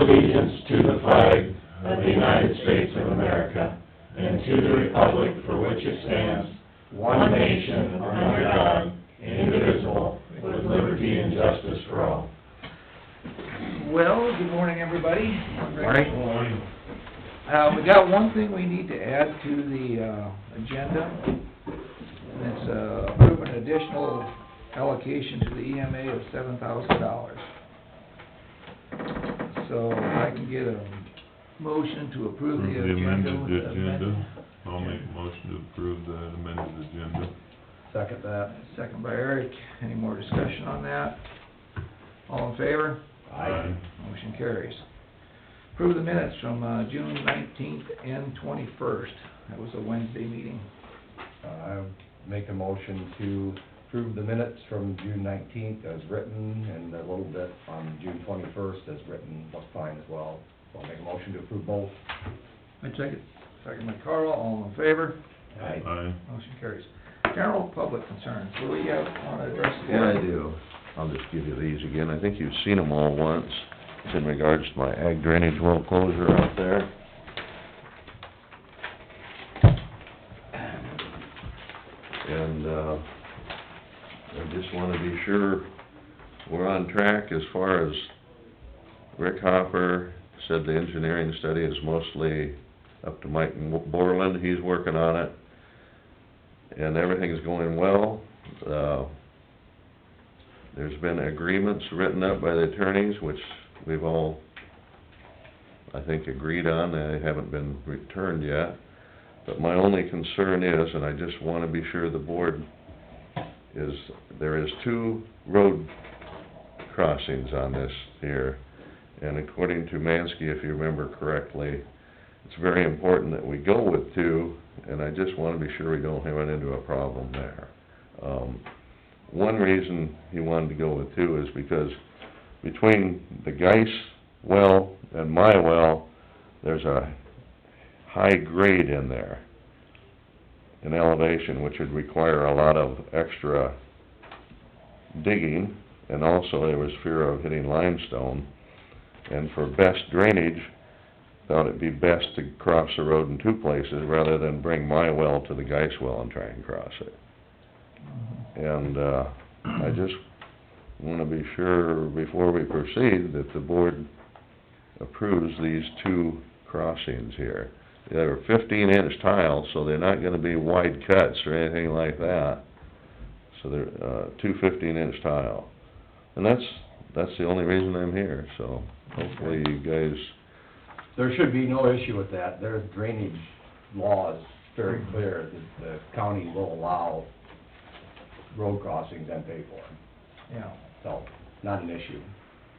allegiance to the flag of the United States of America and to the republic for which it stands, one nation, under God, indivisible, with liberty and justice for all. Well, good morning, everybody. Morning. We got one thing we need to add to the agenda, and it's approve an additional allocation to the EMA of $7,000. So if I can get a motion to approve the agenda. With the agenda. I'll make a motion to approve the amended agenda. Second that. Second by Eric. Any more discussion on that? All in favor? Aye. Motion carries. Approve the minutes from June 19th and 21st. That was a Wednesday meeting. I make a motion to approve the minutes from June 19th as written, and a little bit on June 21st as written, looks fine as well. So I'll make a motion to approve both. I second. Second by Carl, all in favor? Aye. Aye. Motion carries. General public concerns, what do we have on address? Yeah, I do. I'll just give you these again. I think you've seen them all once. It's in regards to my ag drainage well closure out there. And, I just wanna be sure we're on track as far as Rick Hopper said the engineering study is mostly up to Mike Borland. He's working on it. And everything's going well. There's been agreements written up by the attorneys, which we've all, I think, agreed on. They haven't been returned yet. But my only concern is, and I just want to be sure the board is, there is 2 road crossings on this here. And according to Mansky, if you remember correctly, it's very important that we go with 2, and I just want to be sure we don't run into a problem there. One reason he wanted to go with 2 is because between the Geis well and my well, there's a high grade in there, an elevation which would require a lot of extra digging, and also there was fear of hitting limestone. And for best drainage, thought it'd be best to cross the road in 2 places rather than bring my well to the Geis well and try and cross it. And, I just wanna be sure before we proceed that the board approves these 2 crossings here. They're 15-inch tiles, so they're not gonna be wide cuts or anything like that. So they're, 2 15-inch tile. And that's the only reason I'm here, so hopefully you guys... There should be no issue with that. Their drainage law is very clear that the county will allow road crossings and pay for them. Yeah, So, not an issue.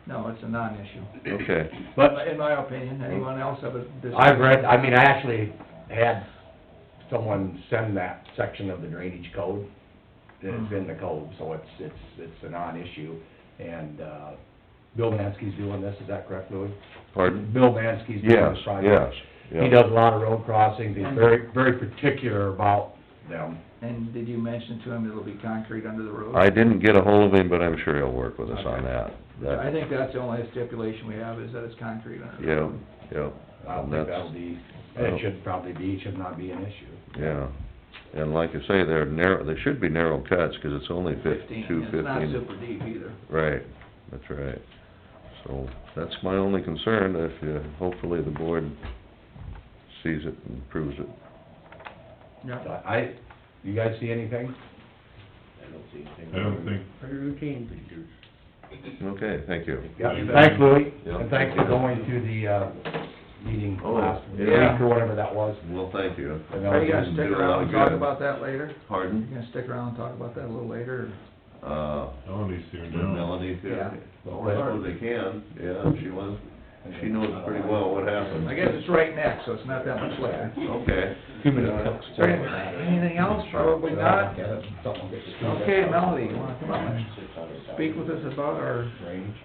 no, it's a non-issue. Okay. But In my opinion, anyone else have a... I've read, I mean, I actually had someone send that section of the drainage code. It's in the code, so it's a non-issue. And, Bill Mansky's doing this, is that correct, Louis? Pardon? Bill Mansky's doing Yes, this project. yes. He does a lot of road crossings, he's very, very particular about them. And did you mention to him it'll be concrete under the road? I didn't get a hold of him, but I'm sure he'll work with us on that. I think that's the only stipulation we have, is that it's concrete under the Yeah, road. yeah. I don't think that'll be, it should probably be, should not be an issue. Yeah, and like I say, they're narrow, they should be narrow cuts, 'cause it's only 15, 215. it's not super deep either. Right, that's right. So, that's my only concern, if hopefully the board sees it and approves it. Yeah. You guys see anything? I don't think, Pretty routine. Okay, thank you. Yeah, thanks, Louis, Yeah. and thanks for going to the, meeting Oh, last week, yeah. or whatever that was. Well, thank you. And Are you gonna stick around and talk about that later? Pardon? You gonna stick around and talk about that a little later? Melody's here now. Melanie, too? Yeah. Well, I suppose they can, yeah, she knows pretty well what happened. I guess it's right next, so it's not that much later. Okay. 2 minutes. Is there anything else? Probably not. Okay, Melody, you wanna come up and speak with us about our... Range.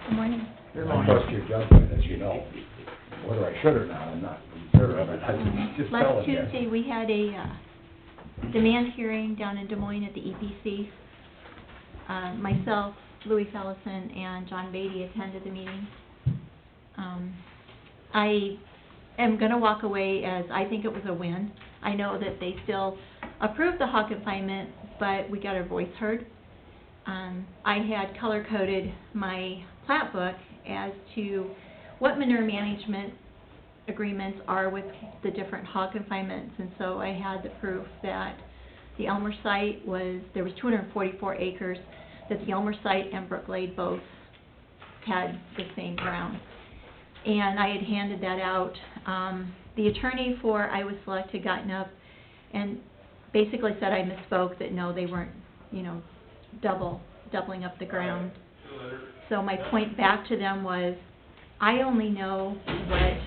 Good morning. I trust your judgment, as you know. Whether I should or not, I'm not sure of it, I just tell Last it, yes. Tuesday, we had a demand hearing down in Des Moines at the EPC. Myself, Louis Ellison and John Beatty attended the meeting. I am gonna walk away as, I think it was a win. I know that they still approved the hog confinement, but we got our voice heard. I had color-coded my plat book as to what manure management agreements are with the different hog confinements, and so I had the proof that the Elmer site there was 244 acres, that the Elmer site and Brooklade both had the same ground. And I had handed that out. The attorney for Iowa Select had gotten up and basically said I misspoke, that no, they weren't, doubling up the ground. So my point back to them was, I only know what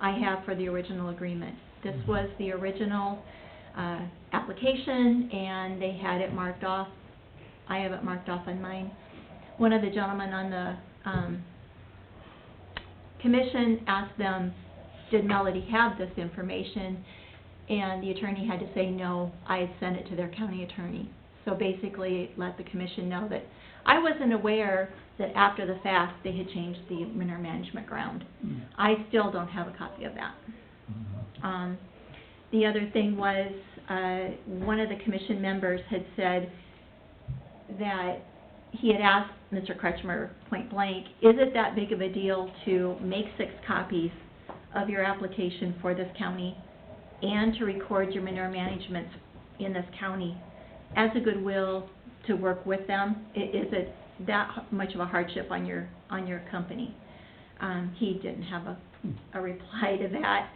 I have for the original agreement. This was the original application, and they had it marked off. I have it marked off on mine. One of the gentlemen on the commission asked them, did Melody have this information? And the attorney had to say, no, I had sent it to their county attorney. So basically, it let the commission know that I wasn't aware that after the fact, they had changed the manure management ground. I still don't have a copy of that. The other thing was, one of the commission members had said that he had asked Mr. Kretschmer point blank, is it that big of a deal to make 6 copies of your application for this county and to record your manure management in this county as a goodwill to work with them? Is it that much of a hardship on your company? He didn't have a reply to that.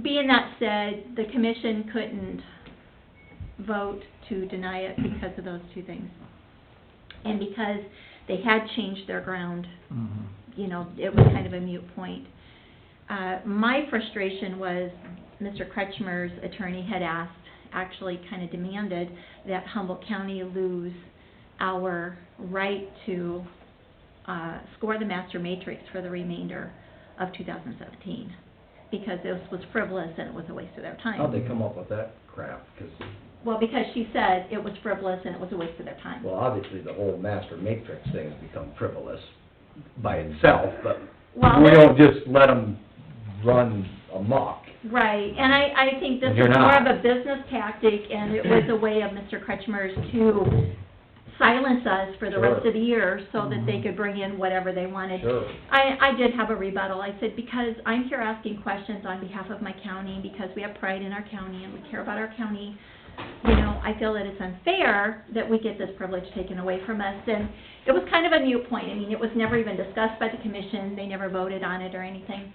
Being that said, the commission couldn't vote to deny it because of those 2 things. And because they had changed their ground, it was kind of a moot point. My frustration was Mr. Kretschmer's attorney had actually kind of demanded that Humboldt County lose our right to score the master matrix for the remainder of 2017, because this was frivolous and it was a waste of their time. How'd they come up with that crap? 'Cause well, because she said it was frivolous and it was a waste of their time. well, obviously, the whole master matrix thing has become frivolous by itself, but Well, we don't just let them run amok. Right, and I think this is You're more not. of a business tactic, and it was a way of Mr. Kretschmer's to silence us for the rest Sure. of the year so that they could bring in whatever they wanted. Sure. I did have a rebuttal. I said, because I'm here asking questions on behalf of my county, because we have pride in our county and we care about our county, I feel that it's unfair that we get this privilege taken away from us. And it was kind of a moot point. I mean, it was never even discussed by the commission. They never voted on it or anything.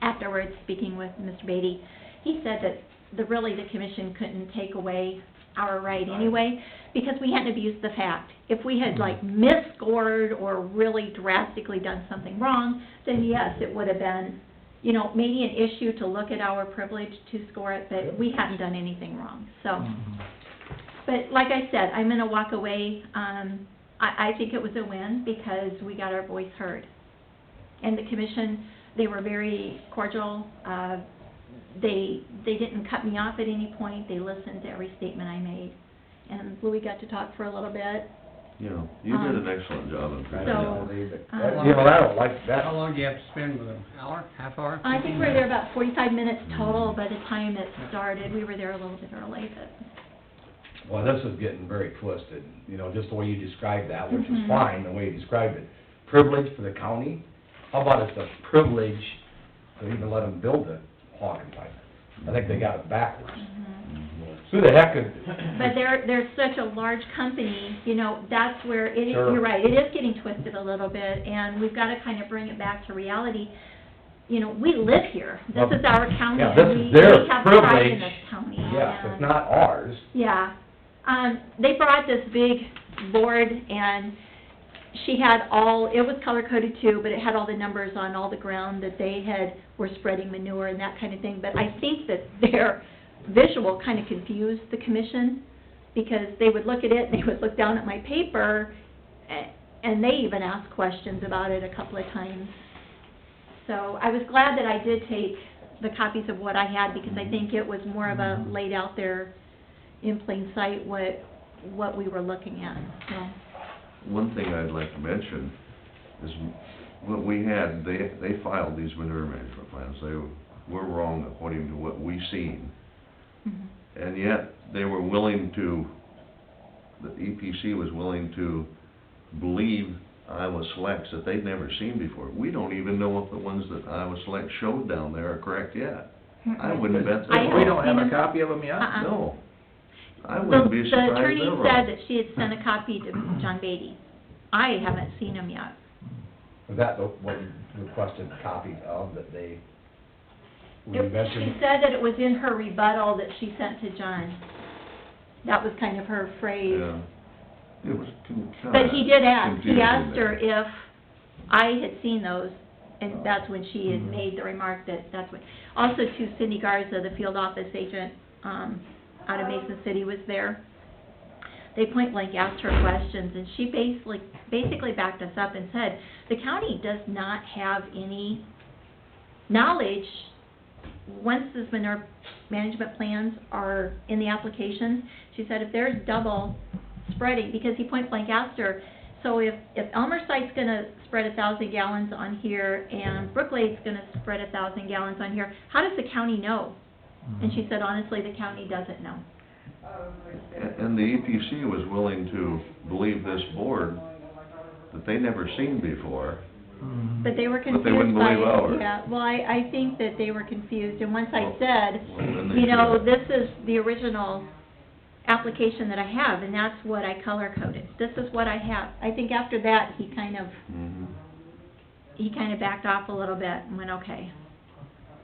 Afterwards, speaking with Mr. Beatty, he said that the commission couldn't take away our right anyway, because we hadn't abused the fact. If we had misscored or really drastically done something wrong, then yes, it would have been, maybe an issue to look at our privilege to score it, but we hadn't done anything wrong, so. But like I said, I'm gonna walk away, I think it was a win because we got our voice heard. And the commission, they were very cordial, they didn't cut me off at any point. They listened to every statement I made. And Louis got to talk for a little bit. You did an excellent job in I So, don't believe it. um, I don't like that. How long do you have to spend with them? Hour, half hour? I think we were there about 45 minutes total by the time it started. We were there a little bit early, but... Well, this is getting very twisted, just the way you described that, which is Mhm. fine, the way you described it. Privilege for the county? How about it's a privilege to even let them build a hog confinement? I think they got it backwards. Who the heck could... But they're such a large company, that's where it is, Sure. you're right, it is getting twisted a little bit, and we've got to kind of bring it back to reality. We live here. This Well, is our county. yeah, this and is their we have pride in privilege. this county. Yes, and- it's not ours. Yeah. They brought this big board, and she had it was color-coded too, but it had all the numbers on all the ground that they were spreading manure and that kind of thing. But I think that their visual kind of confused the commission, because they would look at it, and they would look down at my paper, and they even asked questions about it a couple of times. So I was glad that I did take the copies of what I had, because I think it was more of a laid out there in plain sight what what we were looking at, so. One thing I'd like to mention is what we had, they filed these manure management plans. They were wrong according to what we seen. Mhm. And yet, they were willing to, the EPC was willing to believe Iowa Selects that they'd never seen before. We don't even know if the ones that Iowa Select showed down there are correct yet. I wouldn't bet they I are. We don't have seen a 'em. copy of them yet? Uh-uh. No. I wouldn't be The surprised attorney they're wrong. said that she had sent a copy to John Beatty. I haven't seen them yet. Was that what you requested copies of, that they, when you She mentioned? said that it was in her rebuttal that she sent to John. That was kind of her phrase. Yeah. It was But he did ask, he confusing asked her there. if I had seen those, and that's when she had made the remark that that's what. Also too, Cindy Garza, the field office agent, out of Mason City was there. They point blank asked her questions, and she basically backed us up and said, the county does not have any knowledge, once these manure management plans are in the application, she said if there's double spreading, because he point blank asked her, so if Elmer Site's gonna spread 1,000 gallons on here, and Brooklede's gonna spread 1,000 gallons on here, how does the county know? And she said, honestly, the county doesn't know. And the EPC was willing to believe this board that they never seen before. But they were But they confused wouldn't by, believe ours. yeah, well, I think that they were confused, and once I Well, said, well, then they you know, should this is the original application that I have, and that's what I color coded. This is what I have. I think after that, he kind of backed off a little bit and went, okay.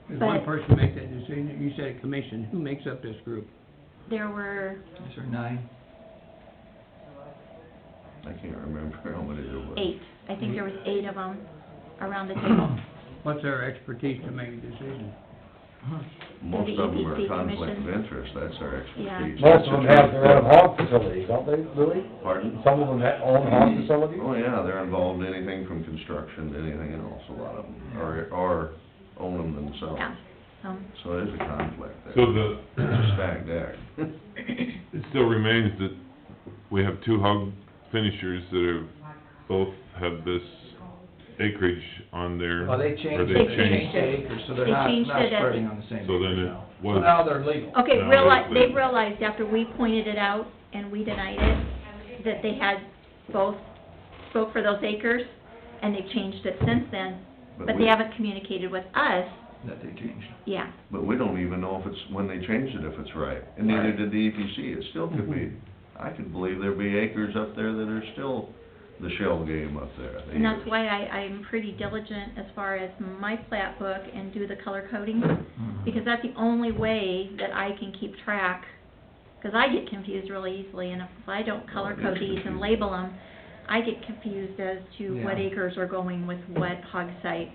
Does But- one person make that decision? You said a commission. Who makes up this group? There were, Is there 9? I can't remember how many there was. 8. I think there was 8 of them around the table. What's their expertise to make a decision? Most The of them are EPC conflict of commission. interest, that's our Yeah. expertise. Most of them have their own hog facilities, don't they, Louis? Pardon? Some of them have own hog facilities? Oh, yeah, they're involved in anything from construction to anything else, a lot of them, or own them themselves. Yeah. So there's a conflict there. So It's a stacked deck. it still remains that we have two hog finishers that are, both have this acreage on their, Well, they or changed, they they changed. changed the acres, so they're They not changed it at- spreading on the same So then acres it now. was- So now they're legal. Okay, No, they that's- realized after we pointed it out and we denied it, that they had both spoke for those acres, and they've changed it since then. But But we- they haven't communicated with us, That they changed. yeah. But we don't even know if it's, when they changed it, if it's right, and neither Right. did the EPC, it still could be. I could believe there'd be acres up there that are still the shell game up there. And that's why I'm pretty diligent as far as my plat book and do the color coding, because that's the only way that I can keep track, because I get confused really easily, and if I don't color it code gets these and confusing. label them, I get confused as to what Yeah. acres are going with what hog site.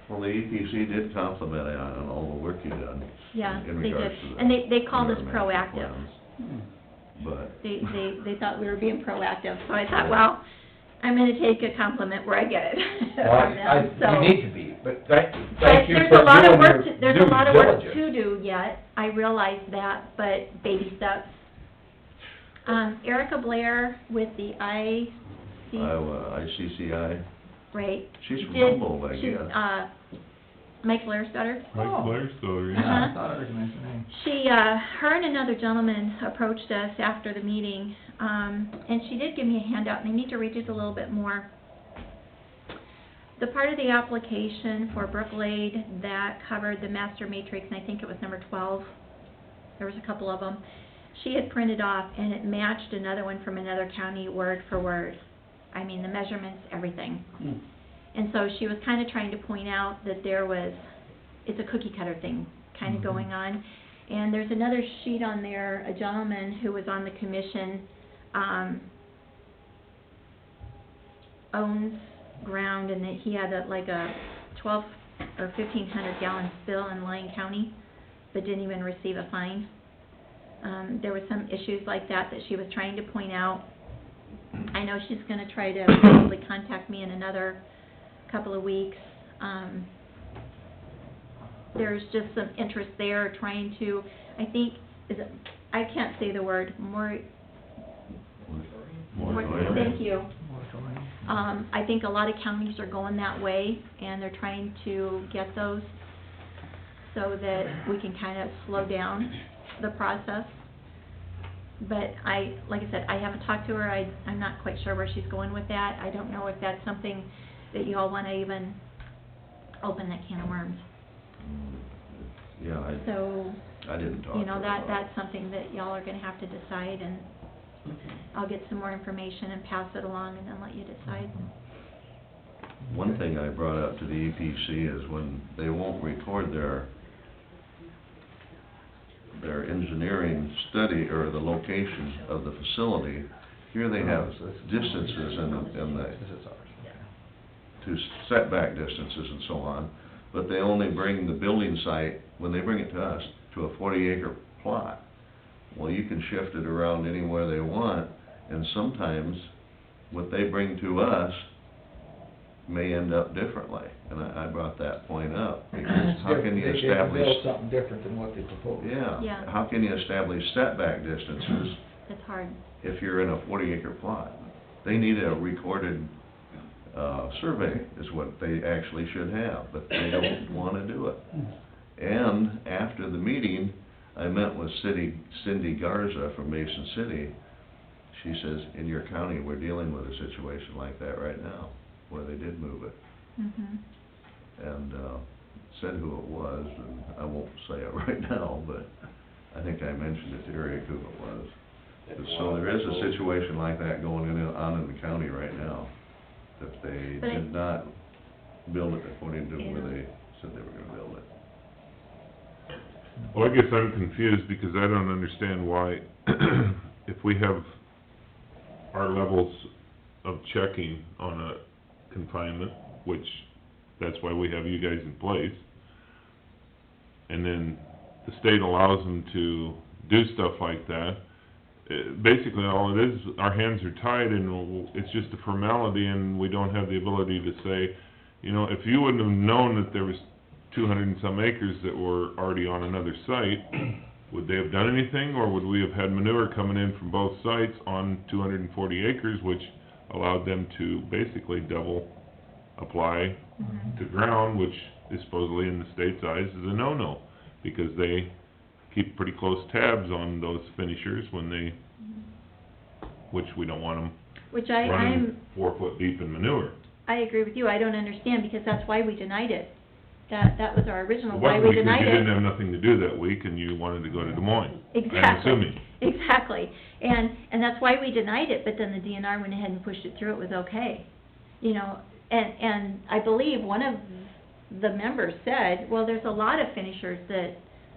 Well, the EPC did compliment you on all the work you done. Yeah, in they regards did. to the And they called us environmental proactive. plans. But, They thought we were being proactive, so I thought, well, I'm gonna take a compliment where I get it Well, from them, so. you need to be, but thank But you there's for a lot of doing work, your there's a due lot of work diligence. to do yet, I realize that, but baby steps. Erica Blair with the Iowa ICCI, right. she's from did- Humboldt, I she's, guess. Mike Blair's daughter. Mike Oh. Blair's daughter, Yeah, yeah. I thought I recognized the name. She, her and another gentleman approached us after the meeting, and she did give me a handout, and I need to read it a little bit more. The part of the application for Brooklade that covered the master matrix, and I think it was number 12, there was a couple of them, she had printed off, and it matched another one from another county word for word. I mean, the measurements, everything. And so she was kind of trying to point out that there was, it's a cookie cutter thing kind of going on. And there's another sheet on there, a gentleman who was on the commission, owns ground, and that he had like a 12 or 1,500 gallon spill in Lyon County, but didn't even receive a fine. There were some issues like that she was trying to point out. I know she's gonna try to probably contact me in another couple of weeks. There's just some interest there trying to, I think, I can't say the word, Thank you. I think a lot of counties are going that way, and they're trying to get those so that we can kind of slow down the process. But like I said, I haven't talked to her, I'm not quite sure where she's going with that. I don't know if that's something that you all wanna even open that can of worms. Yeah, So, I didn't talk to you know, her that's about something that y'all are gonna have to decide, and I'll get some more information and pass it along and then let you decide. One thing I brought up to the EPC is when they won't record their engineering study or the location of the facility, here they have distances in the, to setback distances and so on, but they only bring the building site, when they bring it to us, to a 40-acre plot. Well, you can shift it around anywhere they want, and sometimes what they bring to us may end up differently, and I brought that point up, because how can you They can establish... build something different than what they propose. Yeah. Yeah, how can you establish setback distances It's hard. if you're in a 40-acre plot? They need a recorded, survey is what they actually should have, but they don't wanna do it. And after the meeting, I met with Cindy Garza from Mason City. She says, in your county, we're dealing with a situation like that right now, where they did move it. Mhm. And, said who it was, and I won't say it right now, but I think I mentioned it to Eric who it was. So there is a situation like that going on in the county right now, that they But did not build it according to where they said they were gonna build it. Well, I guess I'm confused because I don't understand why, if we have our levels of checking on a confinement, which that's why we have you guys in place, and then the state allows them to do stuff like that, basically all it is, our hands are tied and it's just a formality, and we don't have the ability to say, you know, if you wouldn't have known that there was 200 and some acres that were already on another site, would they have done anything, or would we have had manure coming in from both sites on 240 acres, which allowed them to basically double apply to ground, which is supposedly in the state's eyes is a no-no, because they keep pretty close tabs on those finishers when they, which we don't want them Which running 4 foot deep in manure. I agree with you, I don't understand, because that's why we denied it. That was our original, It why wasn't we denied because you it. didn't have nothing to do that week and you wanted to go to Des Moines. I'm Exactly, assuming. exactly. And that's why we denied it, but then the DNR went ahead and pushed it through, it was okay. You know, and I believe one of the members said, well, there's a lot of finishers that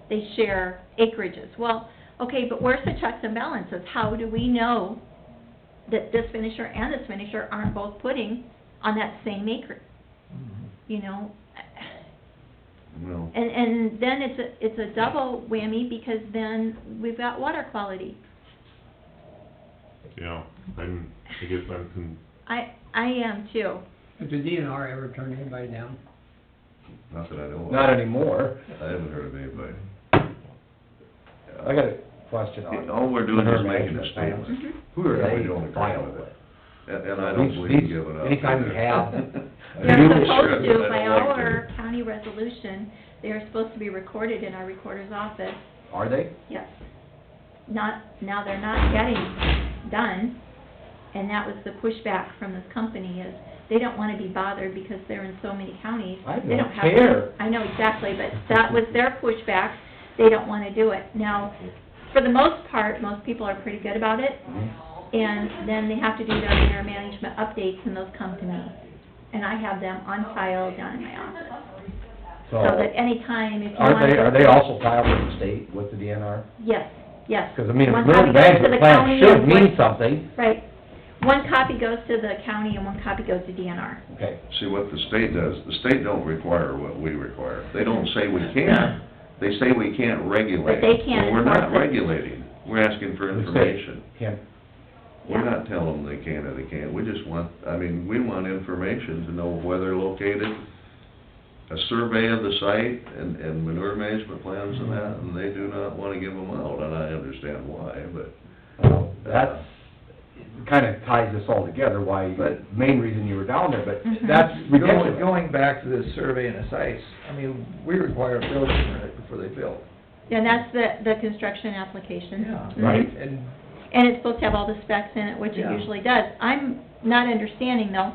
they share acreages. Well, okay, but where's the checks and balances? How do we know that this finisher and this finisher aren't both putting on that same acre? You know? Well, And then it's a double whammy, because then we've got water quality. Yeah, I guess I am too. Has the DNR ever turned anybody down? not that I know of. Not anymore. I haven't heard of anybody. I got a question on... All we're doing is making a statement. Mhm. Who are We they don't agree file with with? it. And I don't believe in giving up. Anytime you have... They're you- supposed to, I by don't like our county resolution, they're supposed to be recorded in our recorder's office. Are they? Yes. Now they're not getting done, and that was the pushback from this company, is they don't wanna be bothered because they're in so many counties. I They don't have care. I know exactly, but that was their pushback, they don't wanna do it. Now, for the most part, most people are pretty good about it, and then they have to do their winter management updates, and those come to me. And I have them on file down in my office, so that anytime if you want to... Are they also filed with the state, with the DNR? Yes, yes. Because, I mean, a One manure copy goes to management the plan county should and mean one- something. Right. One copy goes to the county and one copy goes to DNR. Okay. See, what the state does, the state don't require what we require. They don't say we can't, they say we can't regulate. But they can't Well, we're not enforce it. regulating, we're asking for information. Can't, We're not telling them they can or they can't, we just want, we want information to know where they're located, a survey of the site and manure management plans and that, and they do not wanna give them out, and I understand why, but... that's, kinda ties this all together, why, But- main reason you were down there, but Mhm. that's ridiculous. Going back to this survey and the sites, I mean, we require a building permit before they build. And that's the construction application. Yeah, Mhm. Right. And it's supposed to have all the specs in it, which it Yeah. usually does. I'm not understanding though,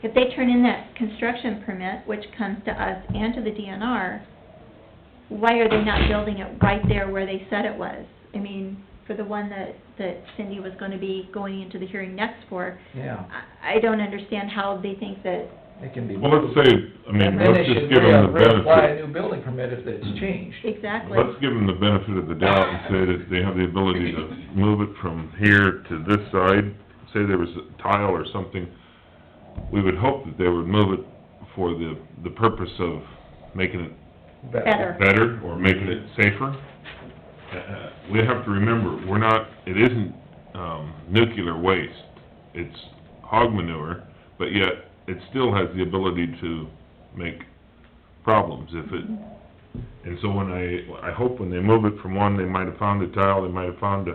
if they turn in that construction permit, which comes to us and to the DNR, why are they not building it right there where they said it was? I mean, for the one that Cindy was gonna be going into the hearing next for, Yeah, I don't understand how they think that, it can be Well, moved. let's say, I mean, And then let's they just should give them the reapply a benefit. new building permit if it's changed. exactly. Let's give them the benefit of the doubt and say that they have the ability to move it from here to this side. Say there was a tile or something, we would hope that they would move it for the purpose of making it Better. better or making it safer. We have to remember, it isn't, nuclear waste. It's hog manure, but yet it still has the ability to make problems if it, and so when I hope when they move it from one, they might have found a tile, they might have found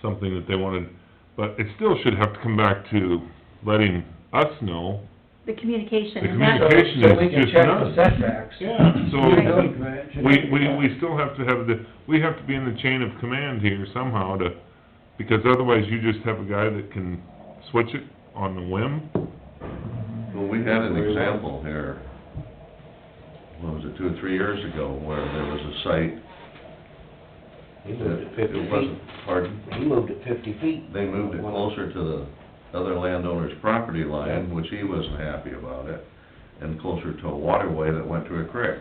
something that they wanted, but it still should have to come back to letting us know. The communication. The and that- communication So we is can just check the none. setbacks. Yeah, so, Right. we still have to have we have to be in the chain of command here somehow because otherwise you just have a guy that can switch it on the whim. Well, we had an example here, what was it, 2 or 3 years ago, where there was a site He moved it that 50 it feet. wasn't, pardon? He moved it 50 feet. They moved it closer to the other landowner's property line, which he wasn't happy about it, and closer to a waterway that went to a creek.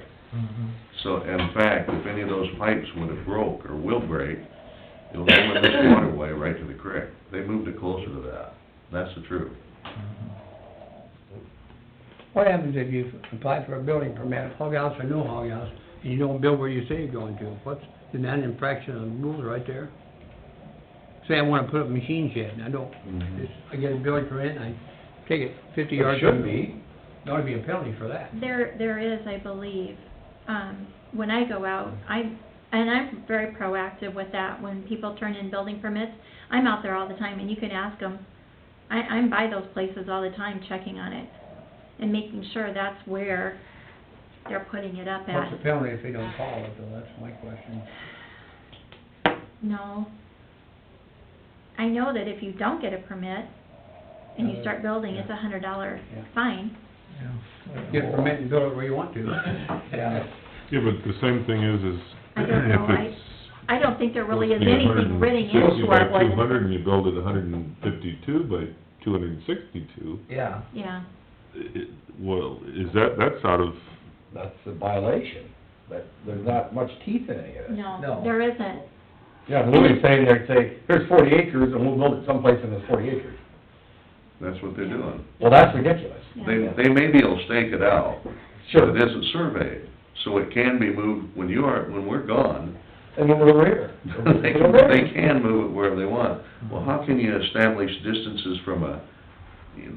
So, in fact, if any of those pipes would have broke or will break, it'll go in this waterway right to the creek. They moved it closer to that. That's the truth. What happens if you apply for a building permit, hog house or no hog house, and you don't build where you say you're going to? Isn't that an infraction of the rules right there? Say I wanna put up a machine shed, and I don't, I get a building permit, and I take it 50 It yards. should be. There ought to be a penalty for that. There is, I believe, when I go out, and I'm very proactive with that, when people turn in building permits, I'm out there all the time, and you can ask them. I'm by those places all the time, checking on it, and making sure that's where they're putting it up What's the at. penalty if they don't follow it, though? That's my question. No. I know that if you don't get a permit, and you start building, it's $100 Yeah. fine. Get a permit and build it where you want to. Yeah. Yeah, but the same thing is I don't know, if it's I don't think there really is supposed to be anything written 160 into by our ordinance. 200 and you build it 152 by 262, Yeah. Yeah. well, that's out of, That's a violation, but there's not much teeth in any of it. No. No, there isn't. Yeah, nobody's saying there, say, here's 40 acres and we'll build it someplace in this 40 acres. That's what they're doing. Well, that's ridiculous. Yeah. They may be able to stake it out, Sure. but it isn't surveyed, so it can be moved when we're gone. And then over here. They can move it wherever they want. Well, how can you establish distances from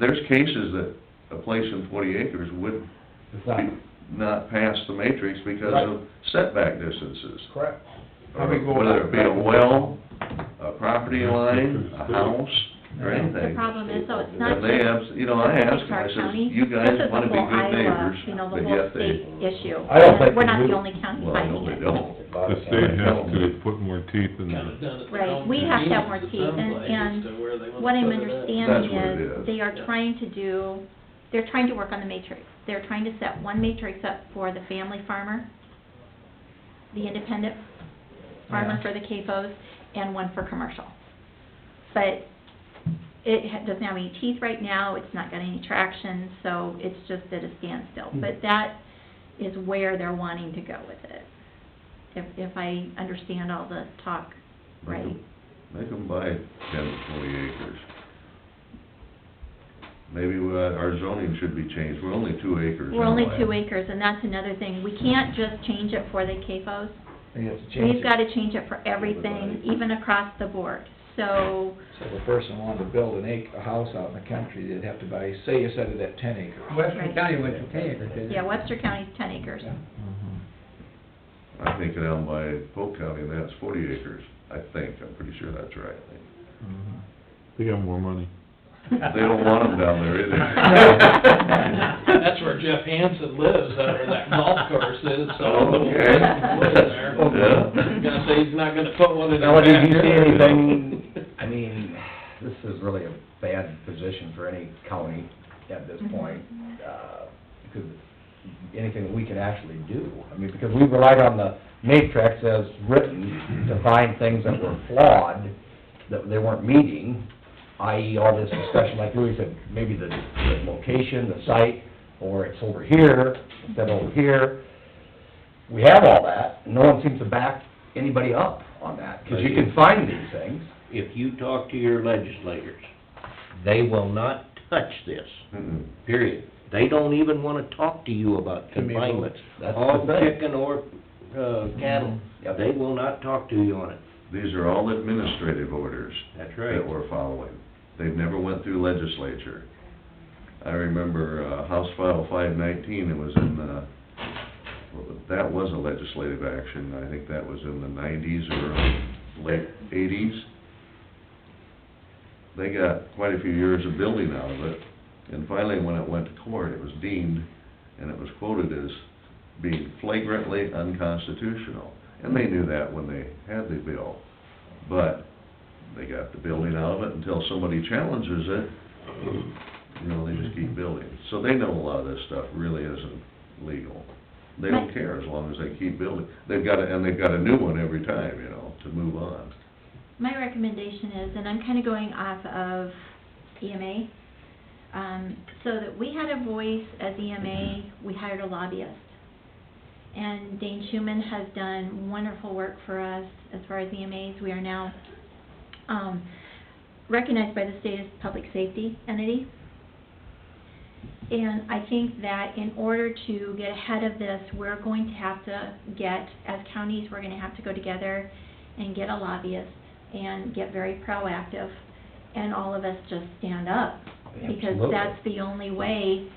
there's cases that a place in 40 acres would It's not, not pass the matrix because Right. of setback distances. correct. Or whether it be a well, a property line, a house, or Yeah. anything. The problem is, though, it's not And they just you know, I asked them, I Clark says, County. you guys wanna be This is the whole good Iowa, neighbors, you know, the but whole yet state they, issue. I don't think We're not they the do. only county well, I fighting know they it. don't. the state has to put more teeth in the, Right, we have to have more teeth, and what I'm understanding That's what it is, is. they are trying to work on the matrix. They're trying to set one matrix up for the family farmer, the independent farmer Yeah. for the CAFOs, and one for commercial. But it doesn't have any teeth right now, it's not got any traction, so it's just at a standstill. But that is where they're wanting to go with it, if I understand all the talk right. Make them buy 10 to 20 acres. Maybe our zoning should be changed, we're only 2 acres. We're only anyway. 2 acres, and that's another thing, we can't just change it for the CAFOs. You have to change We've it. gotta change it for everything, even across the board. So, So if a person wanted to build a house out in the country, they'd have to buy, say you set it at 10 acres. Western Right. County went to 10 acres, didn't it? yeah, Webster County's 10 acres. Yeah. I think down by Polk County, that's 40 acres, I think, I'm pretty sure that's right. They got more money. They don't want them down there either. That's where Jeff Hansen lives, where that golf course is, so. Oh, okay. Live there. Yeah. I'm gonna say he's not gonna put one in his Now, did you see backyard. anything, I mean, this is really a bad position for any county at this point, because anything we can actually do. I mean, because we relied on the matrix as written to find things that were flawed, that they weren't meeting, i.e. all this discussion, like Louis said, maybe the location, the site, or it's over here instead of over here. We have all that, and no one seems to back anybody up on that, because you can find these things. If you talk to your legislators, they will not touch this, Mm-mm. period. They don't even wanna talk to you about To me, confinements. that's the Hog, thing. chicken, or, cattle, Yep. they will not talk to you on it. These are all administrative orders That's that right. we're following. They've never went through legislature. I remember, House File 519, it was in, that was a legislative action. I think that was in the 90s or late 80s. They got quite a few years of building out of it, and finally, when it went to court, it was deemed, and it was quoted as being flagrantly unconstitutional. And they knew that when they had the bill, but they got the building out of it until somebody challenges it, you know, they just keep building. So they know a lot of this stuff really isn't legal. They don't care as long as they keep building. They've got a new one every time, you know, to move on. My recommendation is, and I'm kind of going off of EMA, so that we had a voice as EMA, we hired a lobbyist. And Dane Schumann has done wonderful work for us as far as EMAs. We are now recognized by the state as a public safety entity. And I think that in order to get ahead of this, we're going to have to get, as counties, we're going to have to go together and get a lobbyist and get very proactive, and all of us just stand up. Because Absolutely. that's the only way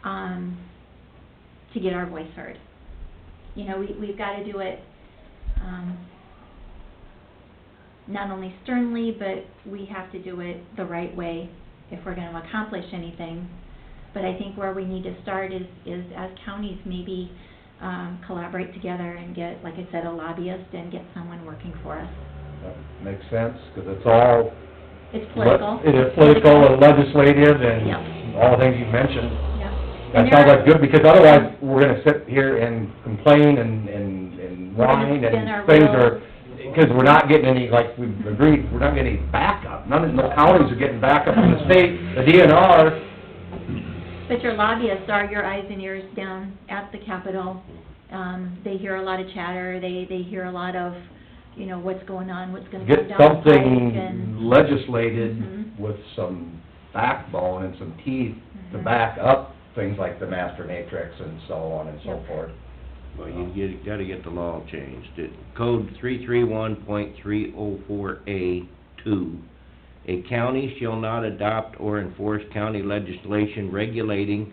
to get our voice heard. You know, we've got to do it not only sternly, but we have to do it the right way if we're going to accomplish anything. But I think where we need to start is as counties, maybe collaborate together and get, like I said, a lobbyist and get someone working for us. That makes sense, because it's all... It's political. It is political and legislative and Yeah. all the things you mentioned. Yeah. That And sounds there- like good, because otherwise, we're gonna sit here and complain and We're gonna whine, spin our and things wheels. are, because we're not getting any, like we've agreed, we're not getting any backup. No counties are getting backup from the state, the DNR. But your lobbyists are your eyes and ears down at the Capitol. They hear a lot of chatter, they hear a lot of, you know, what's going on, what's gonna come Get down the pike, something and... legislated Mhm. with some backbone and some teeth to Mhm. back up things like the master matrix and so on and so Yep. forth. Well, gotta get the law changed. Code 331.304A2, a county shall not adopt or enforce county legislation regulating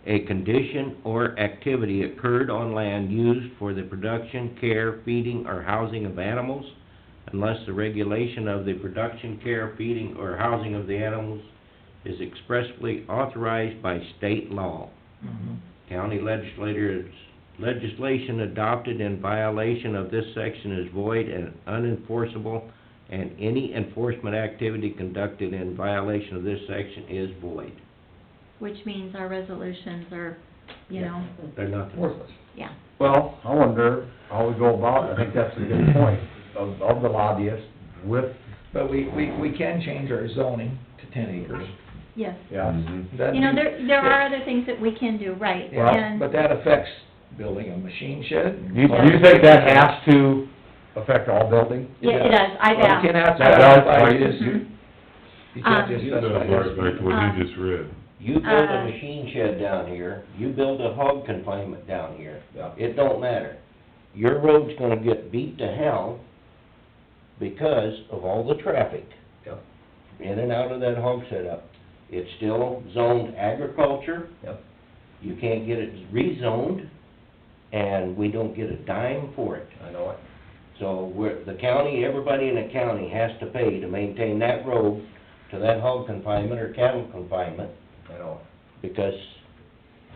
a condition or activity occurred on land used for the production, care, feeding, or housing of animals, unless the regulation of the production, care, feeding, or housing of the animals is expressly authorized by state law. Mhm. County legislation adopted in violation of this section is void and unenforceable, and any enforcement activity conducted in violation of this section is void. Which means our resolutions are, you know, They're nothing. Worthless. yeah. Well, I wonder how we go about it. I think that's a good point of the lobbyist with, But we can change our zoning to 10 acres. Yes. yeah. That'd You know, be- there are other things that we can do, right? Well, And- but that affects building a machine shed. Do you think that has to affect all building? Yeah, it does, I've Well, asked. you can't That specify, does. you just, Mhm. you can't just Like specify. what you just read. You build a Uh, machine shed down here, you build a hog confinement down here, Yeah. it don't matter. Your road's gonna get beat to hell because of all the traffic Yep. in and out of that hog setup. It's still zoned agriculture. Yep. You can't get it rezoned, and we don't get a dime for it. I know it. So the county, everybody in the county has to pay to maintain that road to that hog confinement or cattle confinement, You know, because,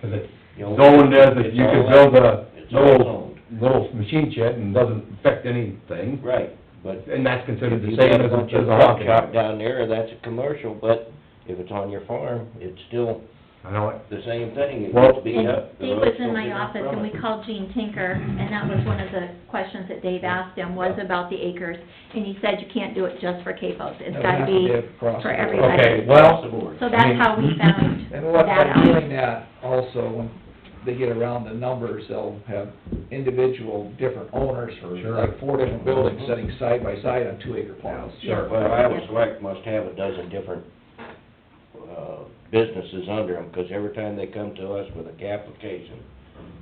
'cause it's you know... zoned as if you could build a It's all little machine shed and doesn't affect anything, Right, but and that's considered if the you same got a as bunch a of hog truck shop shop. down there, that's a commercial, but if it's on your farm, it's still I know it. the same thing, it Well- gets beat And up. the Dave roads was in don't my get up office, from and we it. called Gene Tinker, and that was one of the questions that Dave asked him, was about the acres. And he said you can't do it just for capos, it's It gotta has to be across for the board. everybody. Okay, well, So I that's mean- how we found And what, that by out. doing that, also, when they get around the numbers, they'll have individual different owners for, Sure. like, 4 different buildings sitting side by side on 2-acre plots. Yeah. Well, Iowa Select must have a dozen different, businesses under them, 'cause every time they come to us with a application,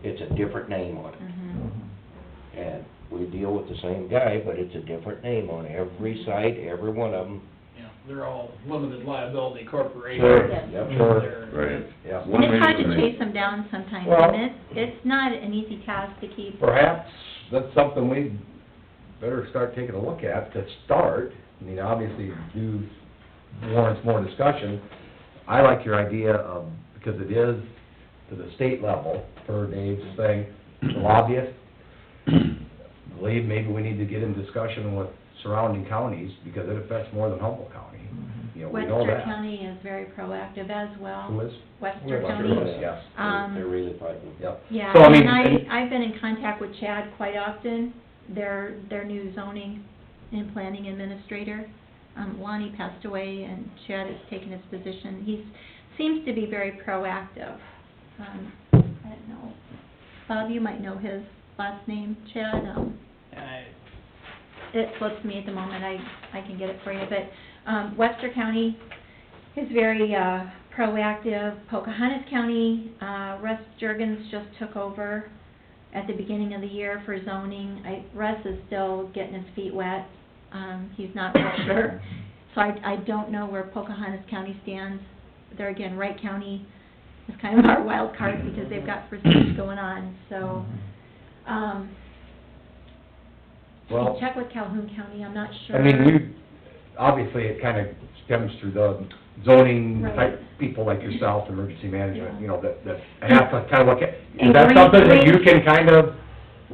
it's a different name on it. Mhm. And we deal with the same guy, but it's a different name on every site, every one of them. Yeah, they're all limited liability corporations. Sure, Yes. yep, sure, They're- Right. yeah. And it's hard to reason they- chase them down sometimes, Well- and it's not an easy task to keep. Perhaps that's something we better start taking a look at to start. I mean, obviously, do warrants more discussion. I like your idea of, because it is to the state level, per Dave's thing, the lobbyist. Believe maybe we need to get in discussion with surrounding counties, because it affects more than Humboldt County. You know, we know Webster that. County is very proactive as well. Who is? Webster Webster County. is. Yes, They're really fighting. yep. Yeah, So, I mean, and I've been in contact with Chad quite often, their new zoning and planning administrator. Lonnie passed away, and Chad has taken his position. Seems to be very proactive. I don't know, Bob, you might know his last name, Chad, it slips me at the moment, I can get it for you, but, Webster County is very, proactive. Pocahontas County, Russ Jurgens just took over at the beginning of the year for zoning. Russ is still getting his feet wet, he's not real sure. So I don't know where Pocahontas County stands. There again, Wright County is kind of our wild card because they've got procedures going on, so, Well, check with Calhoun County, I'm not sure. I mean, obviously, it kind of stems through the zoning Right. type people like yourself, emergency management, you know, that have to kind of look at, is And that something that you Green- can kind of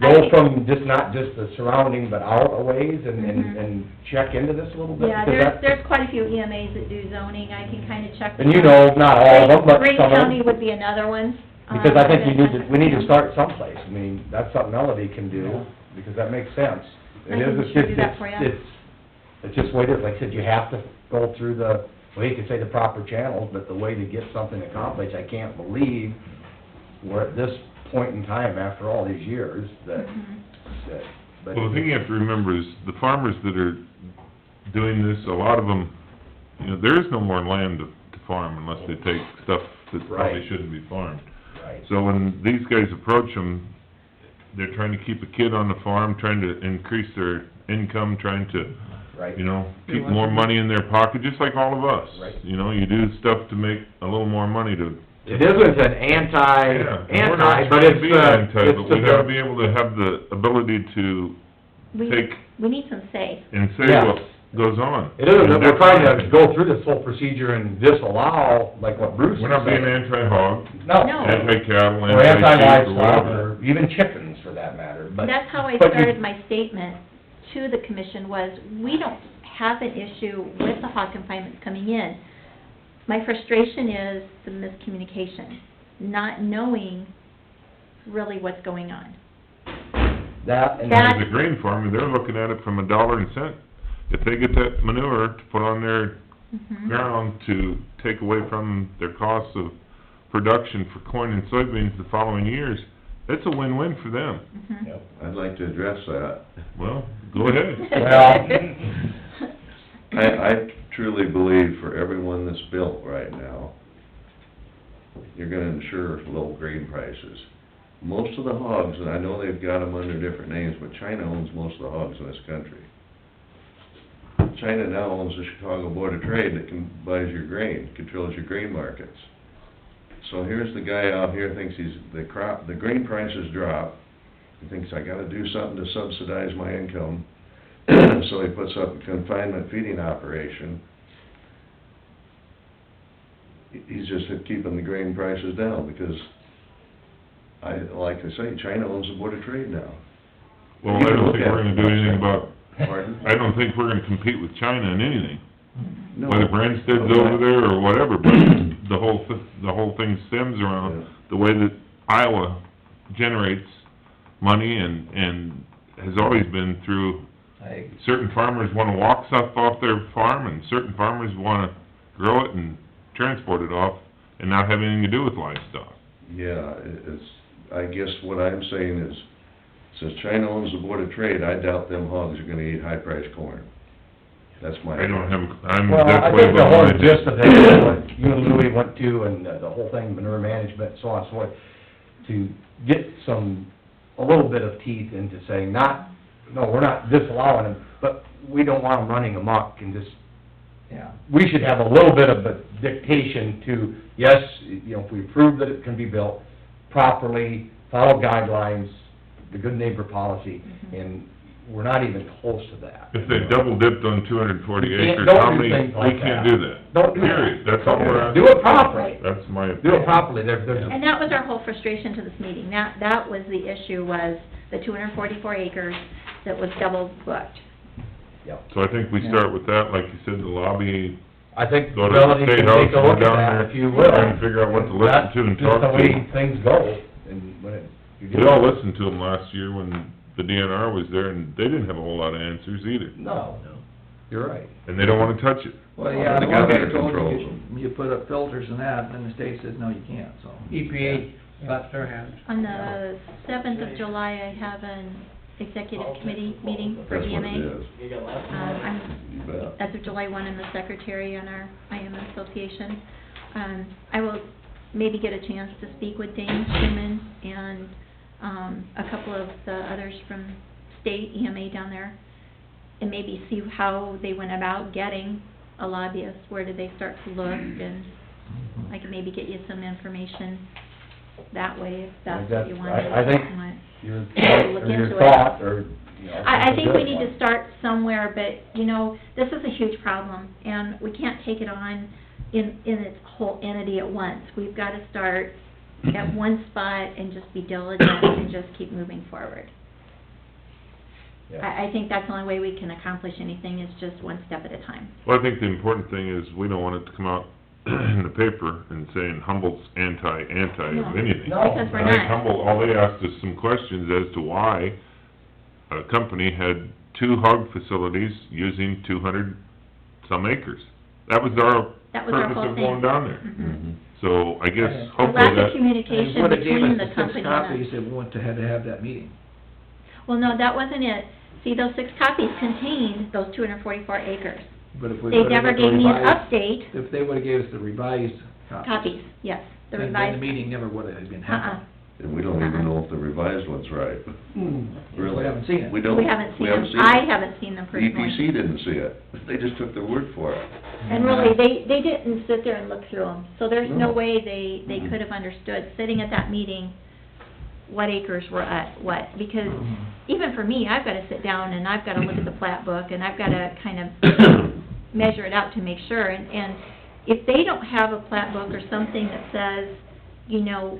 I go think- from just, not just the surrounding, but out a ways and, Mhm. and check into this a little bit? Yeah, Because there's quite a few EMAs that do zoning, I can kind of check. And you know, not all of them, but Green some of County them. would be another one. Because I think we need to Yeah. start someplace. I mean, that's something Melody can do, because that makes sense. I It can is, it's sure just, do that for ya. it's just the way it is. Like I said, you have to go through the, well, you could say the proper channels, but the way to get something accomplished, I can't believe we're at this point in time, after all these years, that, Mhm. but... Well, the thing you have to remember is, the farmers that are doing this, a lot of them, you know, there is no more land to farm unless they take stuff that probably Right. shouldn't be farmed. Right. So when these guys approach them, they're trying to keep a kid on the farm, trying to increase their income, trying to, Right. you know, keep more money in their pocket, just like all of us. Right. You know, you do stuff to make a little more money to... It isn't an Yeah, we're not anti, but trying to it's, be anti, it's but we gotta be able to have the ability to We take need some say. and say Yeah. what goes on. It isn't that And we're trying that's- to go through this whole procedure and disallow, like what Bruce We're not said. being anti-hog, No. anti-cattle, Or anti-sheep, or anti-livestock, whatever. or even chickens for that matter, but... That's how I but you- started my statement to the commission, was we don't have an issue with the hog confinements coming in. My frustration is the miscommunication, not knowing really what's going on. That, and That- As a grain farmer, they're looking at it from $1.00. If they get that manure to put on their Mhm. ground to take away from their costs of production for corn and soybeans the following years, it's a win-win for them. Mhm. Yep. I'd like to address that. Well, go ahead. Well- I truly believe for everyone that's built right now, you're gonna ensure low grain prices. Most of the hogs, and I know they've got them under different names, but China owns most of the hogs in this country. China now owns the Chicago Board of Trade that buys your grain, controls your grain markets. So here's the guy out here thinks the grain prices drop, he thinks, I gotta do something to subsidize my income. So he puts up a confinement feeding operation. he's just keeping the grain prices down, because like I say, China owns the Board of Trade now. Well, I don't think we're gonna do anything about, Pardon? I don't think we're gonna compete with China in anything. No. Whether Branstad's over there or whatever, but the whole thing stems around the way that Iowa generates money and has always been through, certain farmers wanna walk stuff off their farm, and certain farmers wanna grow it and transport it off, and not have anything to do with livestock. Yeah, it's, I guess what I'm saying is, since China owns the Board of Trade, I doubt them hogs are gonna eat high-priced corn. That's my... I don't have, I'm Well, I that way think the about whole my... gist of it is what you and Louis went to, and the whole thing, manure management, so on and so forth, to get a little bit of teeth into saying, no, we're not disallowing them, but we don't want them running amok and just, Yeah. we should have a little bit of a dictation to, yes, you know, if we prove that it can be built properly, follow guidelines, the good neighbor policy, and we're not even close to that. If they double dipped on 240 You can't- acres, don't how do many, things like we can't that. do that. Don't do that. Period, that's all we're asking. Do it properly. That's my Do opinion. it properly, there's, And that was our whole frustration to this meeting. That was the issue, was the 244 acres that was double booked. Yep. So I think we start with that, like you said, the lobby, I think go to Melanie the can State House, take a and look go at down that, there, if you will. try and figure out what to listen to and talk That's just the to. way things go, and when it... you get- We all listened to them last year when the DNR was there, and they didn't have a whole lot of answers either. No, you're right. And they don't wanna touch it. Well, yeah, The the one governor guy told controls you put up filters and that, and the state says, no, you can't, so. EPA slaps their hands. On the 7th of July, I have an executive committee meeting for That's what it EMA. is. I'm, You bet. as of July 1, I'm the secretary on our IM association. I will maybe get a chance to speak with Dane Schuman and, a couple of the others from state EMA down there, and maybe see how they went about getting a lobbyist. Where did they start to look, and I can maybe get you some information that way, if that's what you want. I think your, Look or your into it. thought, or, you know... I think we it's a need good to start somewhere, but, you know, this is a huge problem, and we can't take it on in its whole entity at once. We've got to start at one spot and just be diligent and just keep moving forward. Yeah. I think that's the only way we can accomplish anything, is just one step at a time. Well, I think the important thing is, we don't want it to come out in the paper and saying Humboldt's anti No. of anything. No. Because we're I think not. Humboldt, all they asked us some questions as to why a company had 2 hog facilities using 200-some acres. That was our That was our purpose whole of thing. going down there. Mhm. So I guess A hopefully lack of that, communication And what it gave between us the the company 6 and us. copies that went to, had to have that meeting. Well, no, that wasn't it. See, those 6 copies contained those 244 acres. But if we They put never up the gave me an revised- update. If they would've gave us the revised Copies, yes, the then revised. the meeting never would've been Uh-uh. happened. And we don't even know if the revised one's right. Really? We haven't seen it. We don't. We haven't seen them. it. I haven't seen them personally. EPC didn't see it. They just took their word for it. And really, they didn't sit there and look through them. So there's no No. way they could have understood, sitting at that meeting, what acres were at what. Because even for me, I've gotta sit down and I've gotta look at the plat book and I've gotta kind of measure it out to make sure. And if they don't have a plat book or something that says, you know,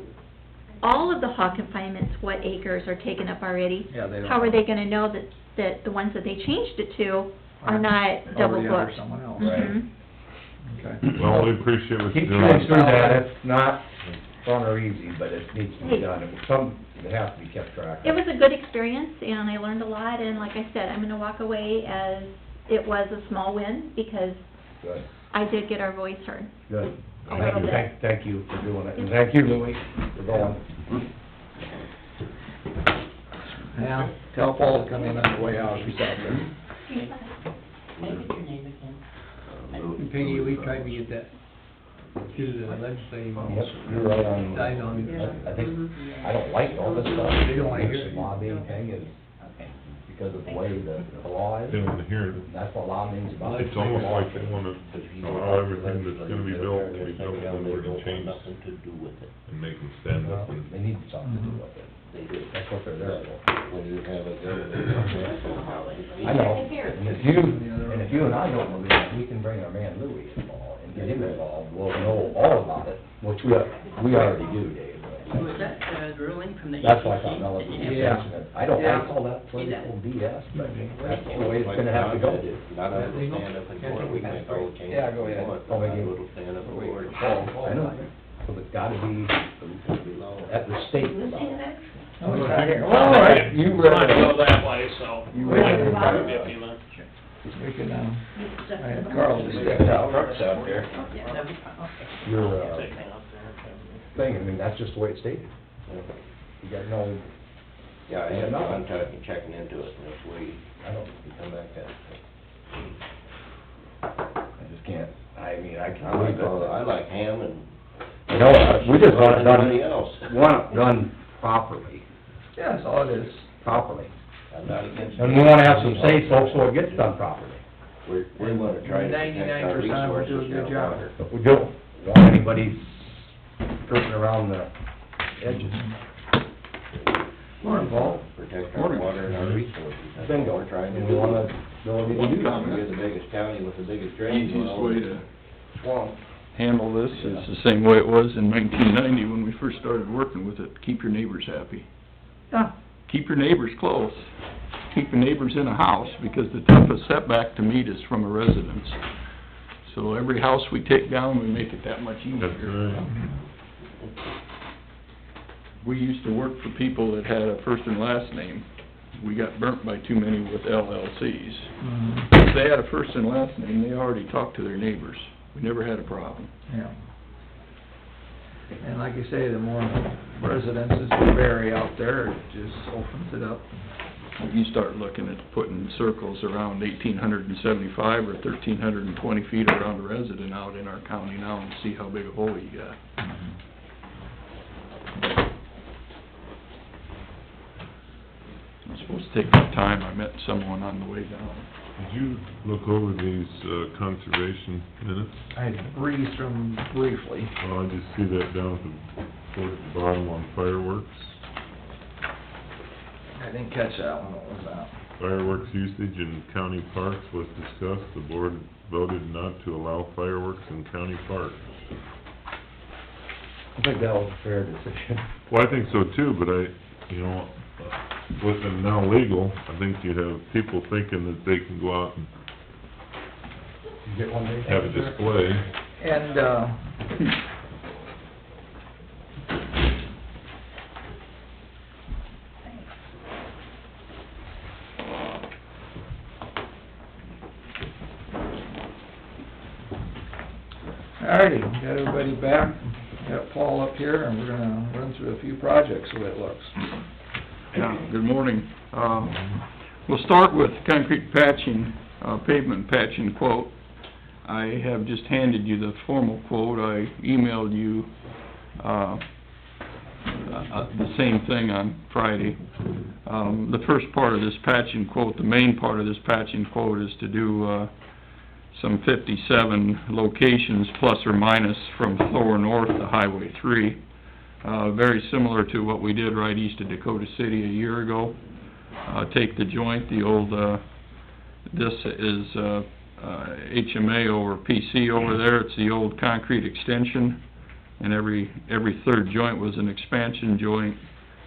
all of the hog confinements, what acres are taken up already, Yeah, they don't how are know. they gonna know that the ones that they changed it to are not double Already under booked? someone else. Mhm. Okay. well, we appreciate what Keep you're chewing doing. through that, it's not fun or easy, but it needs to be done, it has to be kept track of. It was a good experience, and I learned a lot, and like I said, I'm gonna walk away as it was a small win, because Good, I did get our voice heard. good. A little bit. Thank you for doing it, and thank you, Louis, for going. Now, tell Paul to come in on the way out, if he's out there. And Peggy, we tried to get that to the legislative. Yep, you're right on. I know. I think, I don't like all this stuff. They don't wanna hear it. This lobbying thing is, because of the way the law is, They don't wanna hear it. that's what lobbying's about. It's almost like they wanna allow everything that's gonna be built to be built when we're gonna change Nothing to do with it. and make them stand Well, up and... They need something to do with it. They do. That's what they're there for. When you have a government. I know, and if you and I don't believe it, we can bring our man Louis involved and get him involved, we'll know all about audit, which we already do, Dave. Was that ruling from the EPC? That's why I thought Mel was Yeah. mentioning it. I don't Yeah. wanna call that political BS, but that's the way it's gonna have to go. Not a little stand up in court, we can make all the changes Yeah, go we ahead. want, Oh, but not a again. little stand up in court. I know, so it's gotta be at the state level. Oh, it's not here. Well, all right, you read Trying to go it. that way, so. You read it. Probably 50 minutes. We can, I had Carl just stepped out. Trucks out there. Yeah, that'd be fine, okay. Your, Take me up there. thing, I mean, that's just the way it's stated. You gotta know, Yeah, I had contact and checking into it, and if we I don't, come back at I just can't, I mean, I it. can't believe I it. like ham and. You know, we just want it Anybody done, else. want it done properly, Yeah, that's all it is. properly. I'm not against. And we wanna have some say-so so it gets done properly. We're gonna try to protect our 99% will do a resources good down job. water. But we don't want anybody skirting around the edges. More involved. Protect our water and our resources. That's what Bingo. we're trying to And do. we want the ability to do that. We're the biggest county with the biggest drainage. Easiest way to Swamp. handle this is the same way it was in 1990 when we first started working with it. Keep your neighbors happy. Yeah. Keep your neighbors close. Keep your neighbors in a house, because the toughest setback to meet is from a residence. So every house we take down, we make it that much That's easier. right. We used to work for people that had a first and last name. We got burnt by too many with LLCs. If they had a first and last name, they already talked to their neighbors. We never had a problem. Yeah. And like you say, the more residences we bury out there, it just opens it up. You start looking at putting circles around 1,875 or 1,320 feet around a resident out in our county now and see how big a hole you got. I'm supposed to take my time, I met someone on the way down. Did you look over these, conservation minutes? I breezed them briefly. Well, I just see that down towards the bottom on fireworks. I didn't catch that one, what was that? Fireworks usage in county parks was discussed. The board voted not to allow fireworks in county parks. I think that was a fair decision. Well, I think so too, but with them now legal, I think you'd have people thinking that they can go out and You get one day? have a display. And, alrighty, got everybody back, got Paul up here, and we're gonna run through a few projects, the way it looks. Yeah, good morning. We'll start with concrete patching, pavement patching quote. I have just handed you the formal quote. I emailed you, the same thing on Friday. The first part of this patching quote, the main part of this patching quote is to do, some 57 locations plus or minus from Thor North to Highway 3. Very similar to what we did right east of Dakota City a year ago. Take the joint, the old, this is, HMA over PC over there, it's the old concrete extension, and every third joint was an expansion joint,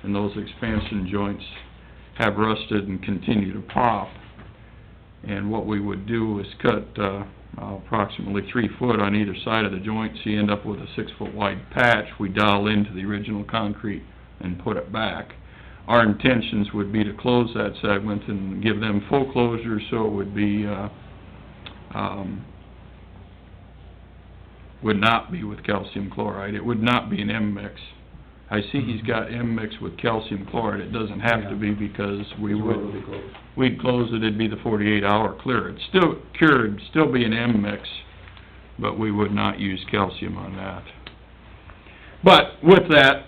and those expansion joints have rusted and continue to pop. And what we would do is cut, approximately 3 foot on either side of the joint, so you end up with a 6 foot wide patch. We dial into the original concrete and put it back. Our intentions would be to close that segment and give them full closure, so it would be, would not be with calcium chloride. It would not be an M-mix. I see he's got M-mix with calcium chloride. It doesn't have to be, because we would, we'd close it, it'd be the 48-hour clear. It's still cured, still be an M-mix, but we would not use calcium on that. But with that,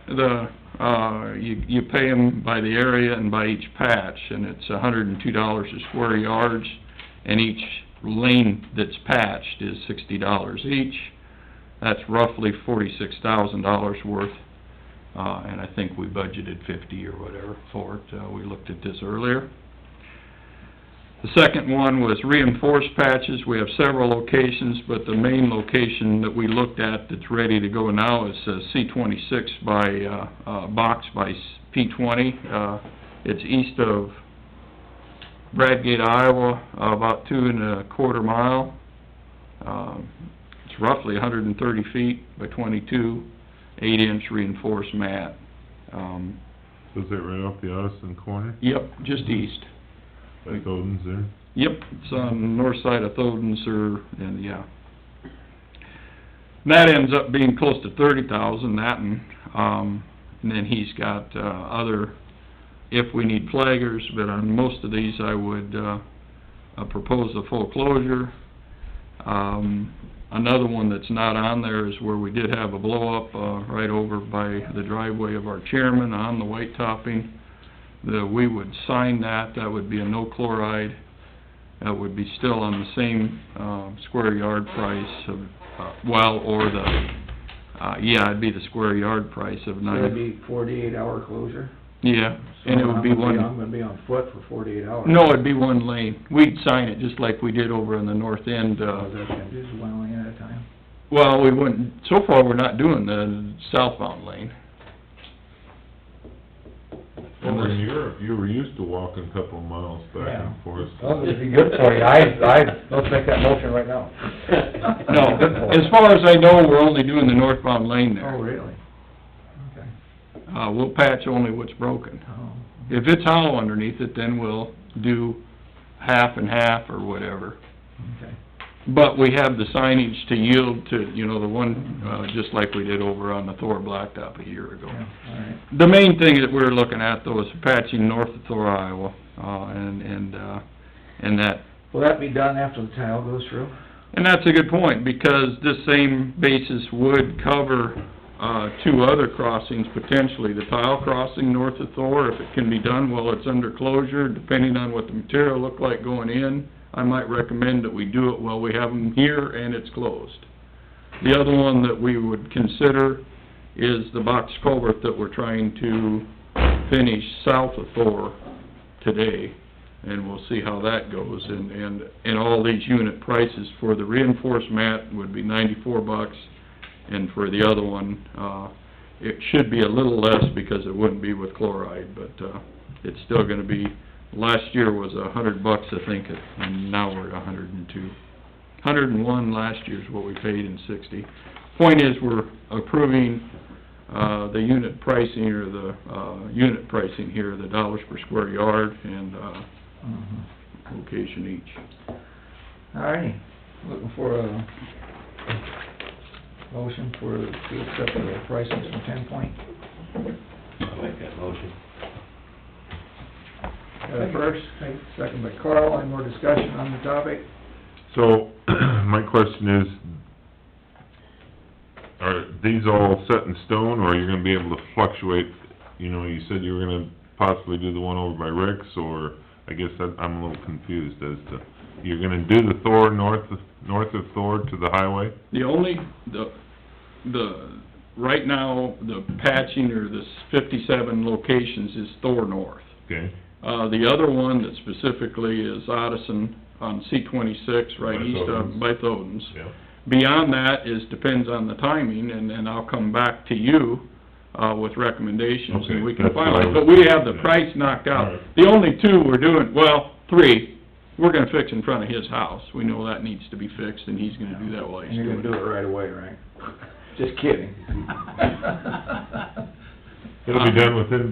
you pay them by the area and by each patch, and it's $102 a square yard, and each lane that's patched is $60 each. That's roughly $46,000 worth, and I think we budgeted 50 or whatever for it. We looked at this earlier. The second one was reinforced patches. We have several locations, but the main location that we looked at that's ready to go now is C-26 by, box by P-20. It's east of Bradgate, Iowa, about 2.25 miles. It's roughly 130 feet by 22, 8-inch reinforced mat. So is that right off the Addison corner? Yep, just east. By Thoden's there? Yep, it's on the north side of Thoden's, and yeah. And that ends up being close to 30,000, that and then he's got, other, if we need flaggers, but on most of these I would, propose a full closure. Another one that's not on there is where we did have a blow-up, right over by the driveway of our chairman on the white topping. We would sign that, that would be a no chloride, that would be still on the same, square yard price of, or it'd be the square yard price of That'd be 48-hour closure? Yeah, and it would be one... I'm gonna be on foot for 48 hours. No, it'd be one lane. We'd sign it just like we did over in the north end, Just one lane at a time? Well, we wouldn't, so far, we're not doing the southbound lane. Over in Europe, you were used to walking a couple of miles back and forth. Well, it'd be good for you, let's make that motion right now. No, as far as I know, we're only doing the northbound lane there. Oh, really? Okay. We'll patch only what's broken. Oh. If it's hollow underneath it, then we'll do half and half or whatever. Okay. But we have the signage to yield to, the one, just like we did over on the Thor Blacktop a year ago. Yeah, all right. The main thing that we're looking at, though, is patching north of Thor, Iowa, and that... Will that be done after the tile goes through? And that's a good point, because this same basis would cover, two other crossings, potentially. The tile crossing north of Thor, if it can be done while it's under closure, depending on what the material looked like going in, I might recommend that we do it while we have them here and it's closed. The other one that we would consider is the box culvert that we're trying to finish south of Thor today, and we'll see how that goes. And all these unit prices for the reinforced mat would be $94, and for the other one, it should be a little less because it wouldn't be with chloride, but, it's still gonna be, last year was $100, I think, and now we're at $102. $101 last year's what we paid in 60. Point is, we're approving, the unit pricing, or the, unit pricing here, the dollars per square yard, and, location each. All righty, looking for a motion to accept the prices from 10 Point. I'll make that motion. Got a first, second by Carl, any more discussion on the topic? So, my question is, are these all set in stone, or are you gonna be able to fluctuate? You said you were gonna possibly do the one over by Rick's, or, I guess I'm a little confused as to, you're gonna do the Thor north of Thor to the highway? Right now, the patching, or the 57 locations is Thor north. Okay. The other one that specifically is Addison on C-26, right By east Thoden's. of, by Thoden's. Yeah. Beyond that depends on the timing, and then I'll come back to you, with recommendations, and we can Okay, that's what I finalize. was- But we have the yeah. price knocked out. All right. The only two we're doing, well, three, we're gonna fix in front of his house. We know that needs to be fixed, and he's gonna do that while And he's you're doing gonna it. do it right away, right? Just kidding. It'll be done within,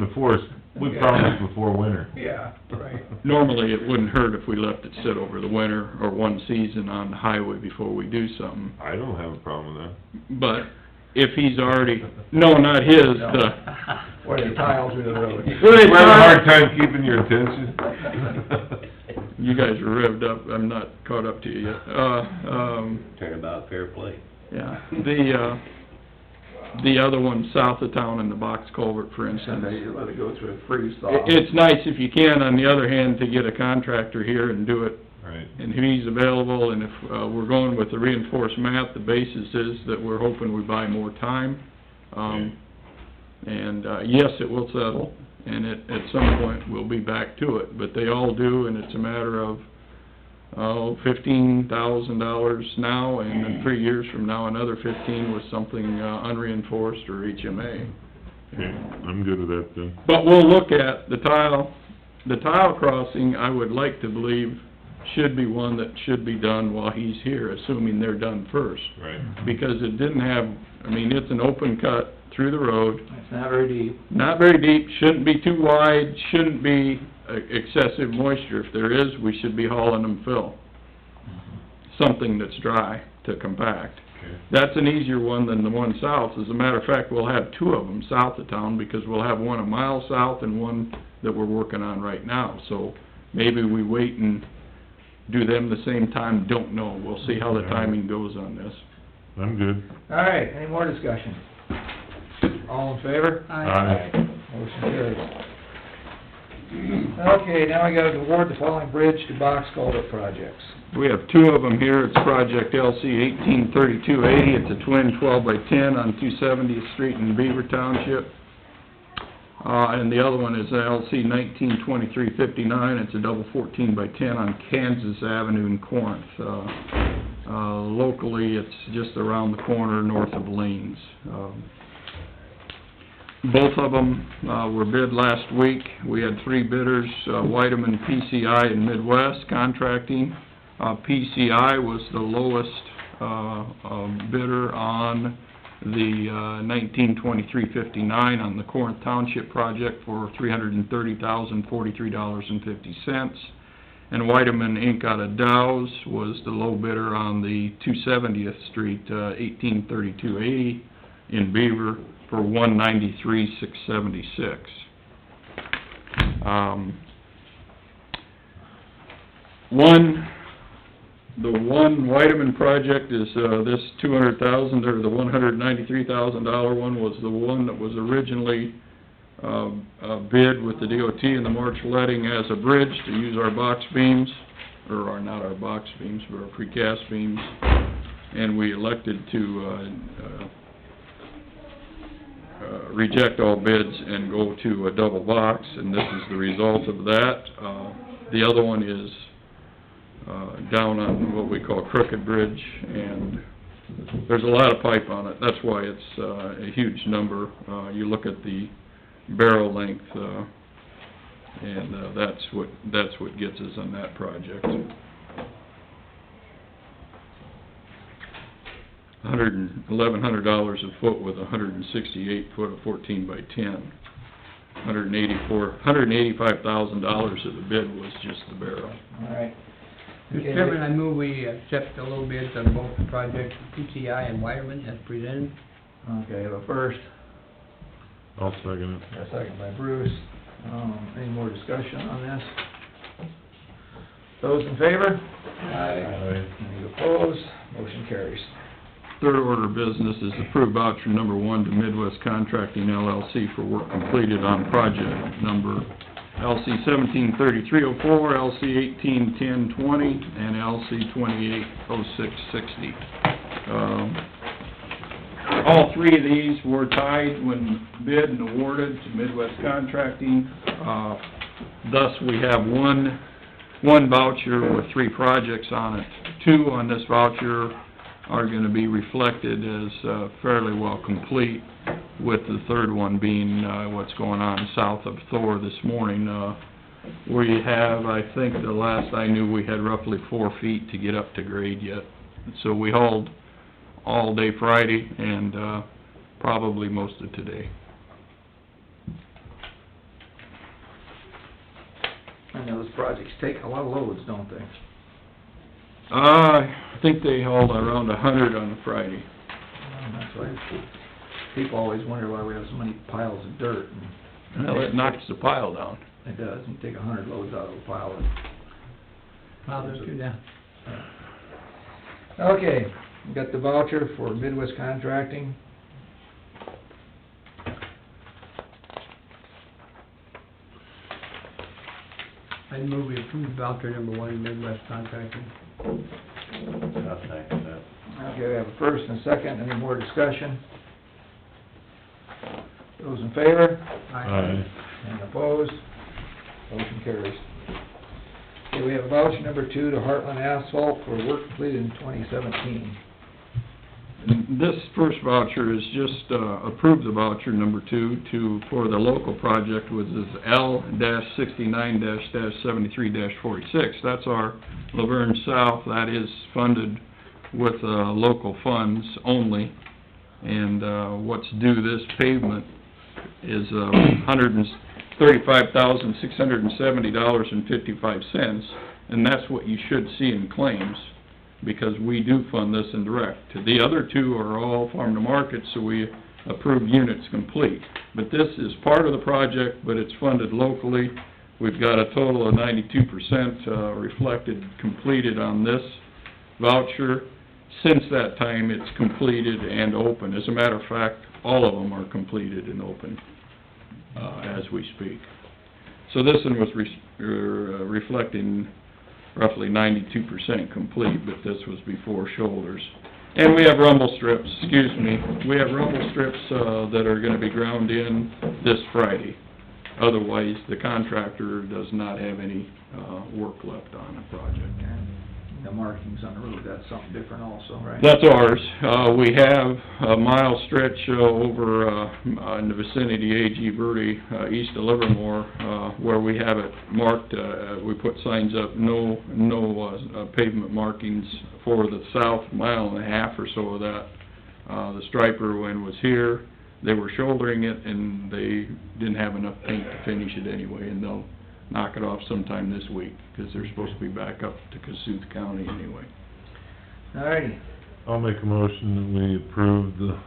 we promised before winter. Yeah, right. Normally, it wouldn't hurt if we left it sit over the winter or one season on the highway before we do something. I don't have a problem with that. But if he's already, no, not his, Or the tiles in the road. We're having a hard time keeping your attention. you guys are revved up, I'm not caught up to you yet. Turnabout fair play. Yeah, the other one south of town in the box culvert, for instance. You let it go through a freeze thaw. It's nice if you can, on the other hand, to get a contractor here and do it. Right. And if he's available, and if, we're going with the reinforced mat, the basis is that we're hoping we buy more time. And, yes, it will settle, and at some point, we'll be back to it, but they all do, and it's a matter of $15,000 now, and in 3 years from now, another 15 with something, unreinforced or HMA. Okay, I'm good with that then. But we'll look at the tile crossing, I would like to believe, should be one that should be done while he's here, assuming they're done first. Right. Because it didn't have, I mean, it's an open cut through the road, It's not very deep. not very deep, shouldn't be too wide, shouldn't be excessive moisture. If there is, we should be hauling them fill. Something that's dry to compact. Okay. That's an easier one than the one south. As a matter of fact, we'll have two of them south of town, because we'll have one a mile south and one that we're working on right now. So maybe we wait and do them the same time, don't know. We'll see how the timing goes on this. I'm good. All right, any more discussion? All in favor? Aye. Motion carries. Okay, now I gotta award the following bridge to box culvert projects. We have two of them here. It's project LC 183280. It's a twin 12x10 on 270th Street in Beaver Township. And the other one is LC 192359. It's a double 14x10 on Kansas Avenue in Corinth. Locally, it's just around the corner north of Lanes. Both of them, were bid last week. We had three bidders, Whiteman, PCI, and Midwest Contracting. PCI was the lowest, bidder on the, 192359 on the Corinth Township project for $330,043.50. And Whiteman Inc. out of Dow's was the low bidder on the 270th Street, 183280 in Beaver for $193,676. The one Whiteman project is, this $200,000, or the $193,000 one was the one that was originally, bid with the DOT and the March letting as a bridge to use our box beams, or not our box beams, but our precast beams. And we elected to, reject all bids and go to a double box, and this is the result of that. The other one is, down on what we call Crooked Bridge, and there's a lot of pipe on it. That's why it's, a huge number. You look at the barrel length, and, that's what gets us on that project. $1,100 a foot with 168 foot of 14x10. $185,000 of the bid was just the barrel. All right. Mr. Chairman, I move we accept the low bids on both the projects, PCI and Wireman as presented. Okay, I have a first, I'll second it. a second by Bruce. Any more discussion on this? Those in favor? Aye. Any opposed? Motion carries. Third order of business is approved voucher number 1 to Midwest Contracting LLC for work completed on project number LC 173304, LC 181020, and LC 280660. All three of these were tied when bid and awarded to Midwest Contracting. Thus, we have one voucher with 3 projects on it. 2 on this voucher are gonna be reflected as, fairly well complete, with the third one being, what's going on south of Thor this morning. We have, I think the last I knew, we had roughly 4 feet to get up to grade yet. So we hauled all day Friday and, probably most of today. And those projects take a lot of loads, don't they? I think they hauled around 100 on a Friday. That's why people always wonder why we have so many piles of dirt. And Well, it knocks the pile down. it does, you take 100 loads out of a pile. Well, there's two down. Okay, we got the voucher for Midwest Contracting. I move we approve voucher number 1, Midwest Contracting. Okay, we have a first and a second, any more discussion? Those in favor? Aye. And opposed? Motion carries. Okay, we have voucher number 2 to Heartland Asphalt for work completed in 2017. And this first voucher is just, approve the voucher number 2 for the local project, which is L-69-73-46. That's our Laverne South, that is funded with, local funds only. And, what's due this pavement is, $135,670.55, and that's what you should see in claims, because we do fund this indirect. The other two are all farm to market, so we approve units complete. But this is part of the project, but it's funded locally. We've got a total of 92%, reflected, completed on this voucher. Since that time, it's completed and open. As a matter of fact, all of them are completed and open, as we speak. So this one was reflecting roughly 92% complete, but this was before shoulders. And we have rumble strips, we have rumble strips, that are gonna be ground in this Friday. Otherwise, the contractor does not have any, work left on the project. The markings on the road, that's something different also, right? That's ours. We have a mile stretch over, in the vicinity of A.G. Verde, east of Livermore, where we have it marked, we put signs up, no pavement markings for the south mile and a half or so of that. The striper, when was here, they were shouldering it, and they didn't have enough paint to finish it anyway, and they'll knock it off sometime this week, because they're supposed to be back up to Cassuth County anyway. All righty. I'll make a motion that we approve the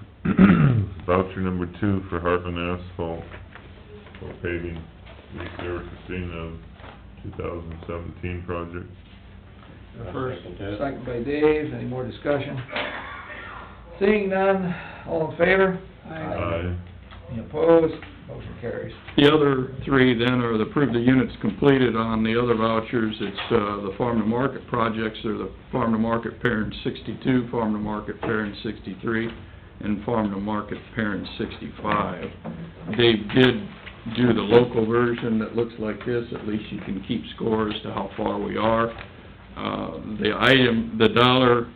voucher number 2 for Heartland Asphalt for paving the resurfacing of 2017 project. First, second by Dave, any more discussion? Seeing none, all in favor? Aye. Any opposed? Motion carries. The other three then are the approve the units completed on the other vouchers. It's, the farm to market projects, they're the farm to market parent 62, farm to market parent 63, and farm to market parent 65. Dave did do the local version that looks like this, at least you can keep score as to how far we are. The dollar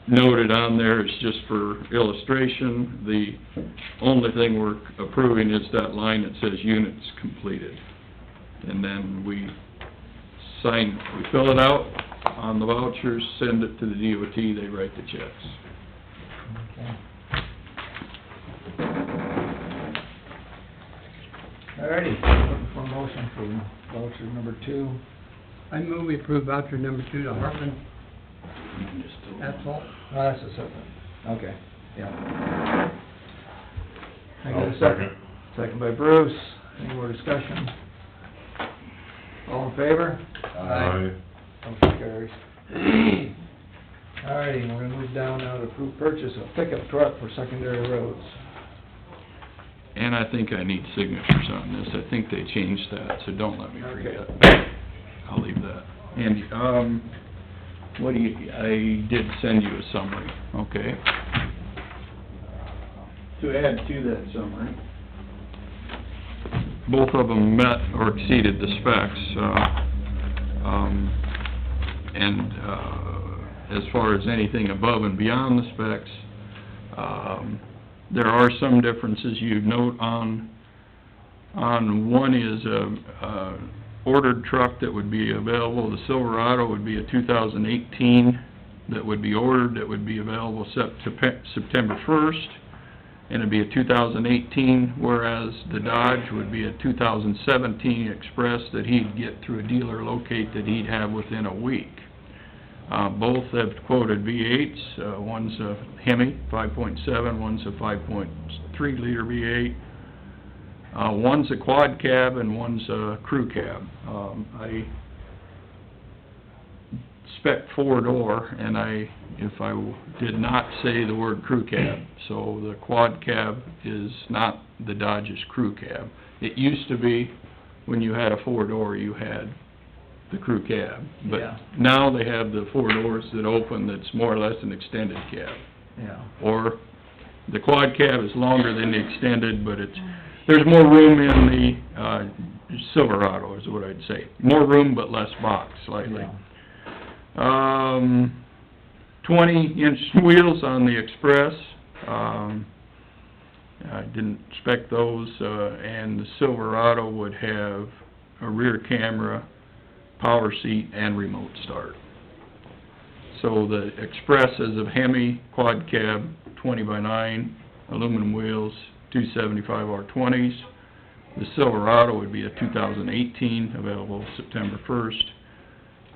noted on there is just for illustration. The only thing we're approving is that line that says units completed. And then we fill it out on the vouchers, send it to the DOT, they write the checks. Okay. All righty, looking for a motion for voucher number 2. I move we approve voucher number 2 to Heartland Asphalt. Oh, that's a second. Okay, yeah. I got a I'll second. Second by Bruce. Any more discussion? All in favor? Aye. Motion carries. All righty, we're gonna move down now to approve purchase of pickup truck for secondary roads. And I think I need signatures on this. I think they changed that, so don't let me forget. I'll leave that. Andy, I did send you a summary, okay? To add to that summary, both of them met or exceeded the specs, as far as anything above and beyond the specs, there are some differences you note on one is a ordered truck that would be available. The Silverado would be a 2018 that would be ordered, that would be available September 1st, and it'd be a 2018, whereas the Dodge would be a 2017 Express that he'd get through a dealer locate that he'd have within a week. Both have quoted V8s, one's a Hemi 5.7, one's a 5.3 liter V8. One's a quad cab and one's a crew cab. I spec 4-door, and if I did not say the word crew cab, so the quad cab is not the Dodge's crew cab. It used to be, when you had a 4-door, you had the crew cab, but Yeah. now they have the 4 doors that open, that's more or less an extended cab. Yeah. Or the quad cab is longer than the extended, but there's more room in the, Silverado is what I'd say. More room but less box slightly. Yeah. 20-inch wheels on the Express. I didn't expect those, and the Silverado would have a rear camera, power seat, and remote start. So the Express is a Hemi quad cab, 20x9, aluminum wheels, 275 R20s. The Silverado would be a 2018, available September 1st.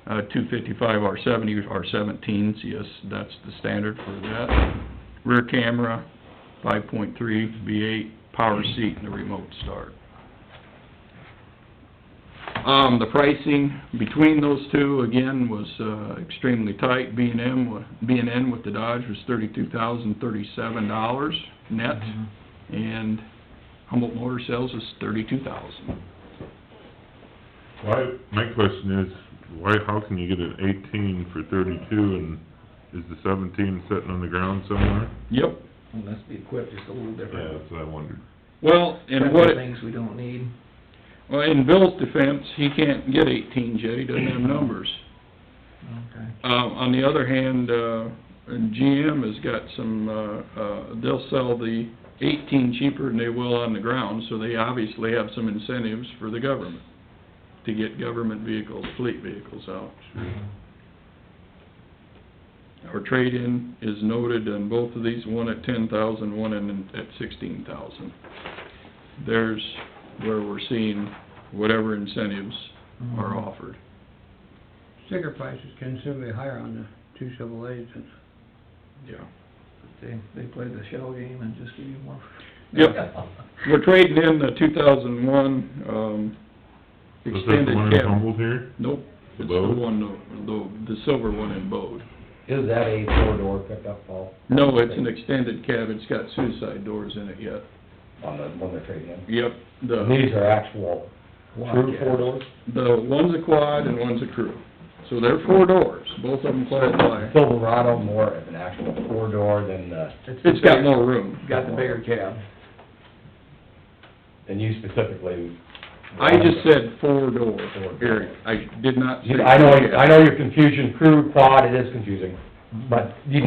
255 R70, R17s, yes, that's the standard for that. Rear camera, 5.3 V8, power seat, and a remote start. The pricing between those two, again, was extremely tight. B&N with the Dodge was $32,037 net, and Humboldt Motor Sales is $32,000. Why, my question is, how can you get an 18 for 32 and is the 17 sitting on the ground somewhere? Yep. Must be equipped just a little Yeah, different. that's what I wondered. Well, and Couple what of things we don't need. well, in Bill's defense, he can't get 18s yet, he doesn't have numbers. Okay. On the other hand, GM has got some, they'll sell the 18 cheaper than they will on the ground, so they obviously have some incentives for the government to get government vehicles, fleet vehicles out. Our trade-in is noted on both of these, one at 10,000, one at 16,000. There's where we're seeing whatever incentives are offered. Sticker prices considerably higher on the 2 Chevrolets than... Yeah. They play the shell game and just give you more. Yep. We're trading in the 2001, Was that the extended one in cab. Humboldt here? Nope, The it's the Bode? one, the silver one in Bode. Is that a four-door pickup, Paul? No, it's an extended cab, it's got suicide doors in it yet. On the one they're trading in? Yep, And these are actual true four-doors? the one's a quad and one's a crew. So they're 4 doors, both of them qualify. Silverado more of an actual four-door than the, It's got more room. Got the bigger cab. than you specifically. I just said 4-door, Eric, I did not say... I know your confusion, crew, quad, it is confusing, but you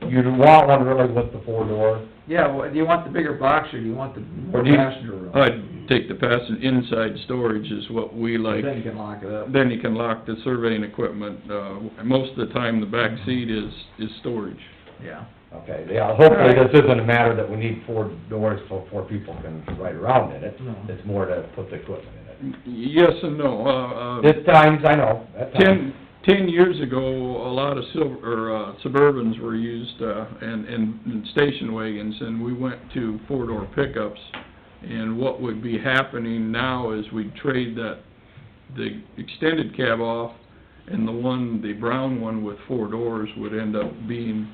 want one really with the four-door. Yeah, well, do you want the bigger box or do you want the more Or do you- passenger room? I'd take the inside storage is what we like. Then you can lock it up. Then you can lock the surveying equipment. Most of the time, the back seat is storage. Yeah. Okay, yeah, hopefully this isn't a matter that we need 4 doors so 4 people can ride around in it. No. It's more to put the equipment in it. Yes and no. This times, I know, at times. 10 years ago, a lot of Suburbans were used, and station wagons, and we went to 4-door pickups. And what would be happening now is we'd trade the extended cab off, and the brown one with 4 doors would end up being,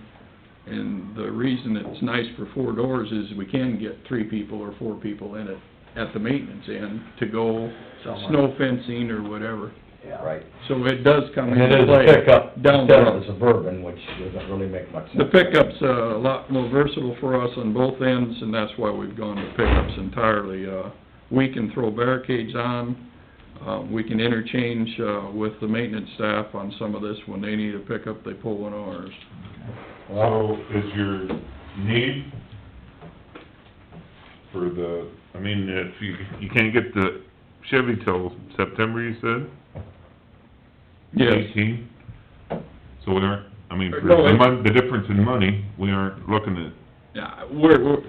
and the reason it's nice for 4 doors is we can get 3 people or 4 people in it at the maintenance end to go Somewhere. snow fencing or whatever. Yeah. Right. So it does come And it into is a play pickup down the instead of road. a Suburban, which doesn't really make much sense. The pickup's a lot more versatile for us on both ends, and that's why we've gone to pickups entirely. We can throw barricades on, we can interchange, with the maintenance staff on some of this. When they need a pickup, they pull one of ours. So is your need for if you can't get the Chevy till September, you said? Yes. 18? So we aren't, for No, the difference in money, we aren't looking at, Yeah, the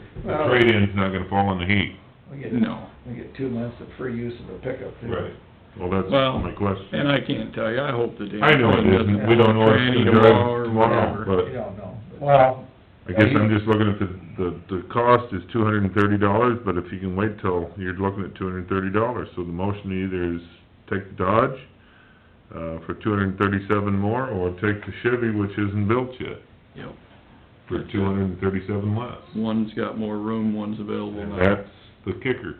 trade-in's not gonna fall in the heat. We get, no. we get 2 months of free use of the pickup too. Right. Well, that's Well, my question. And I can't tell you, I hope the damn I know it thing isn't, doesn't we don't know tranny it's gonna tomorrow or drive tomorrow, whatever. We but don't know. but- Well, I guess I'm just looking at the cost is $230, but if you can wait till, you're looking at $230. So the motion either is take the Dodge, for $237 more, or take the Chevy, which isn't built yet, Yep. for $237 less. One's got more room, one's available And now. that's the kicker.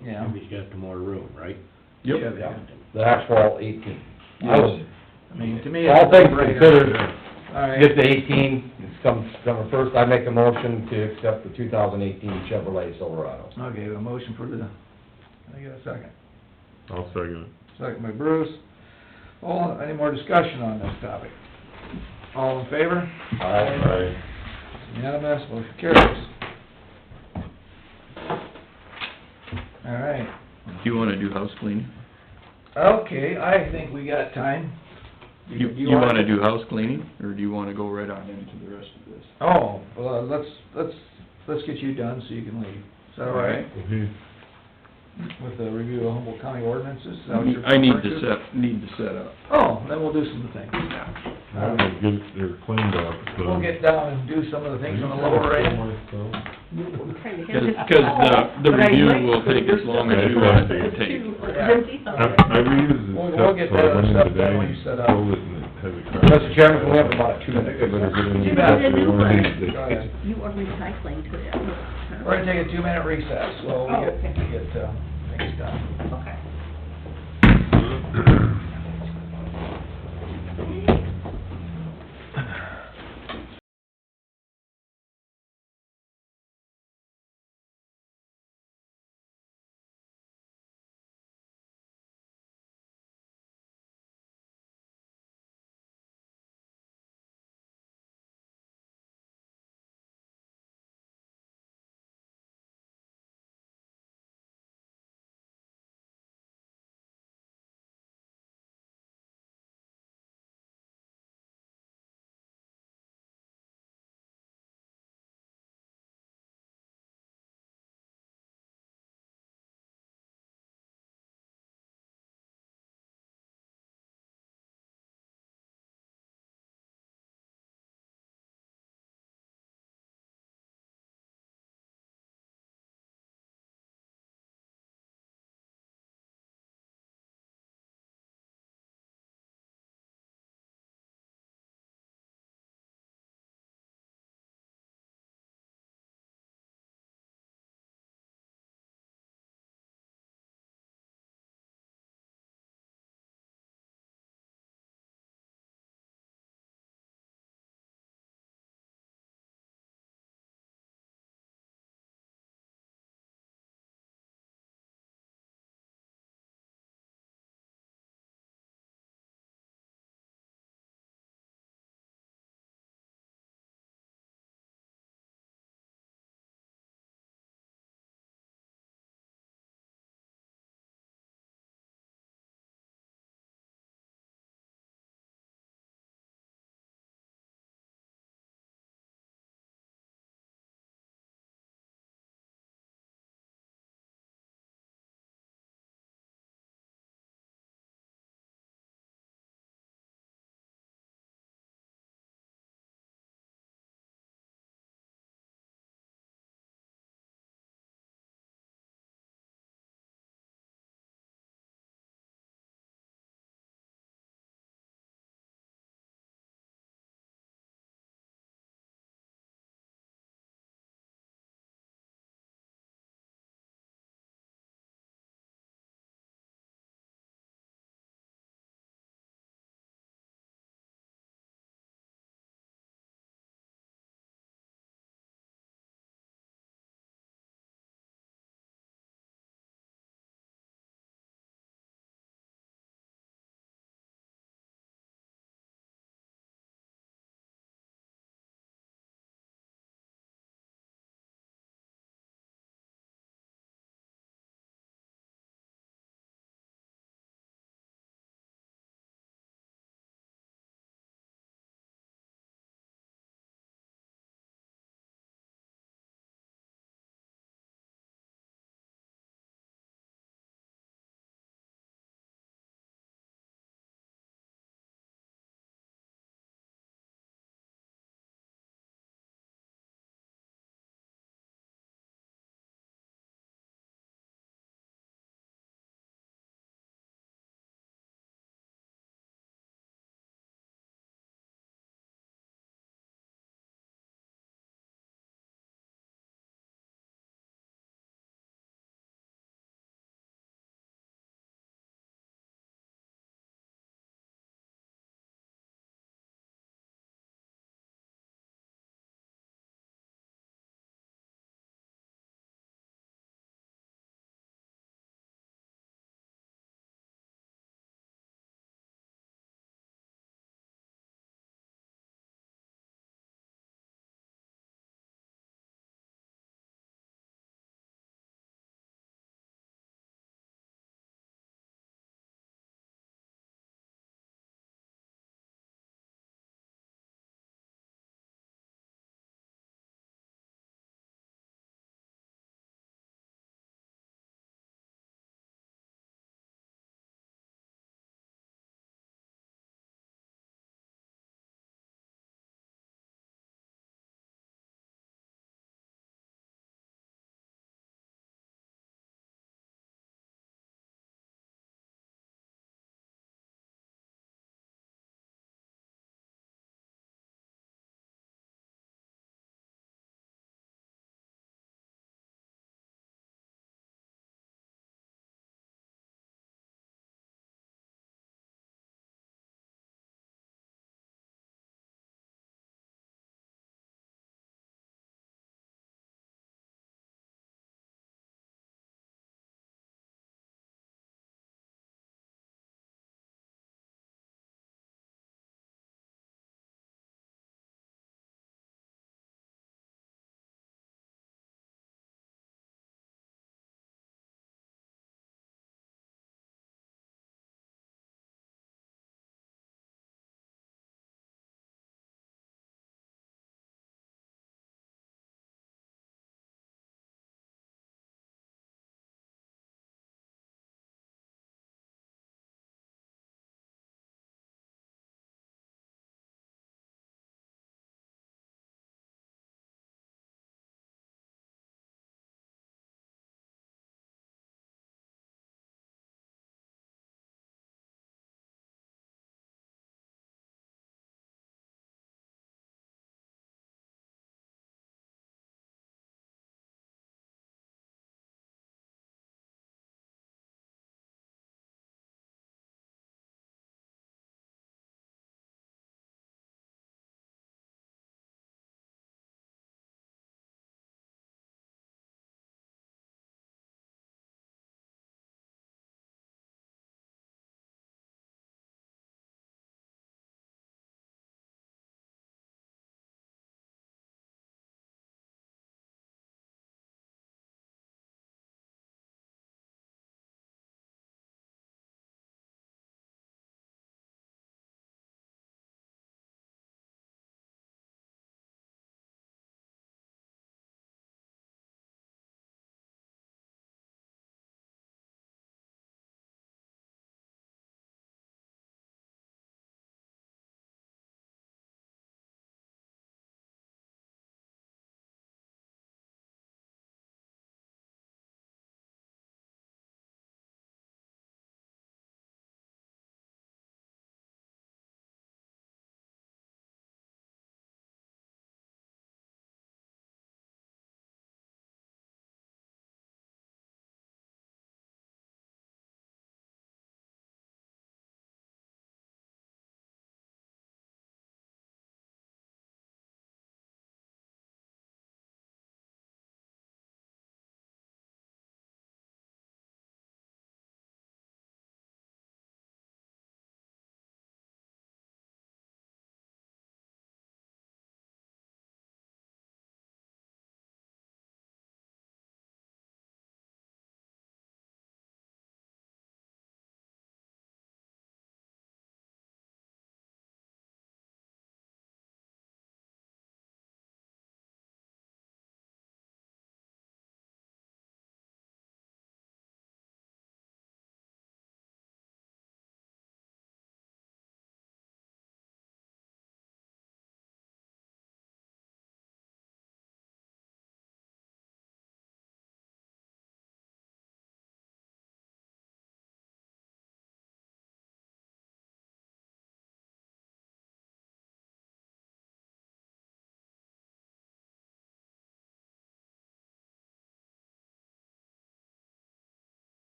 Yeah. He's got the more room, right? Yep. Yeah. the actual 18. Yes. I mean, to me, it's All a things no-brainer. considered, All right. get the 18, it's come first, I make a motion to accept the 2018 Chevrolet Silverado. Okay, a motion for I get a second. Second. All right, any discussion? All in favor? Aye. Opposed? Motion carries. 2018 Chevrolet Silverado. 2018 Chevrolet Silverado. 2018 Chevrolet Silverado. Okay, a motion for the I'll second it. Second by Bruce. Any more discussion on this topic? All in favor? Aye. Unanimous, motion carries. All right. Do you wanna do house cleaning? Okay, I think we got time. You wanna do house cleaning, or do you wanna go right on into the rest of this? Oh, well, let's get you done so you can leave. Is that all right? With the review of Humboldt County ordinances? Is that what you're I need referring to need to set up. Oh, then we'll do some things now. Now they're good, they're cleaned up, so. We'll get down and do some of the things on the lower end. Cause the review will take as long as you want it to take. I reused the We'll stuff, get so I that went in stuff today done when and you set up. pulled it and it has a crack. Mr. Chairman, can we have about a 2-minute I better get in You and bet. get the one of these Go ahead. You are recycling today. We're gonna take a 2-minute recess, so we Oh, okay. get things done. Okay.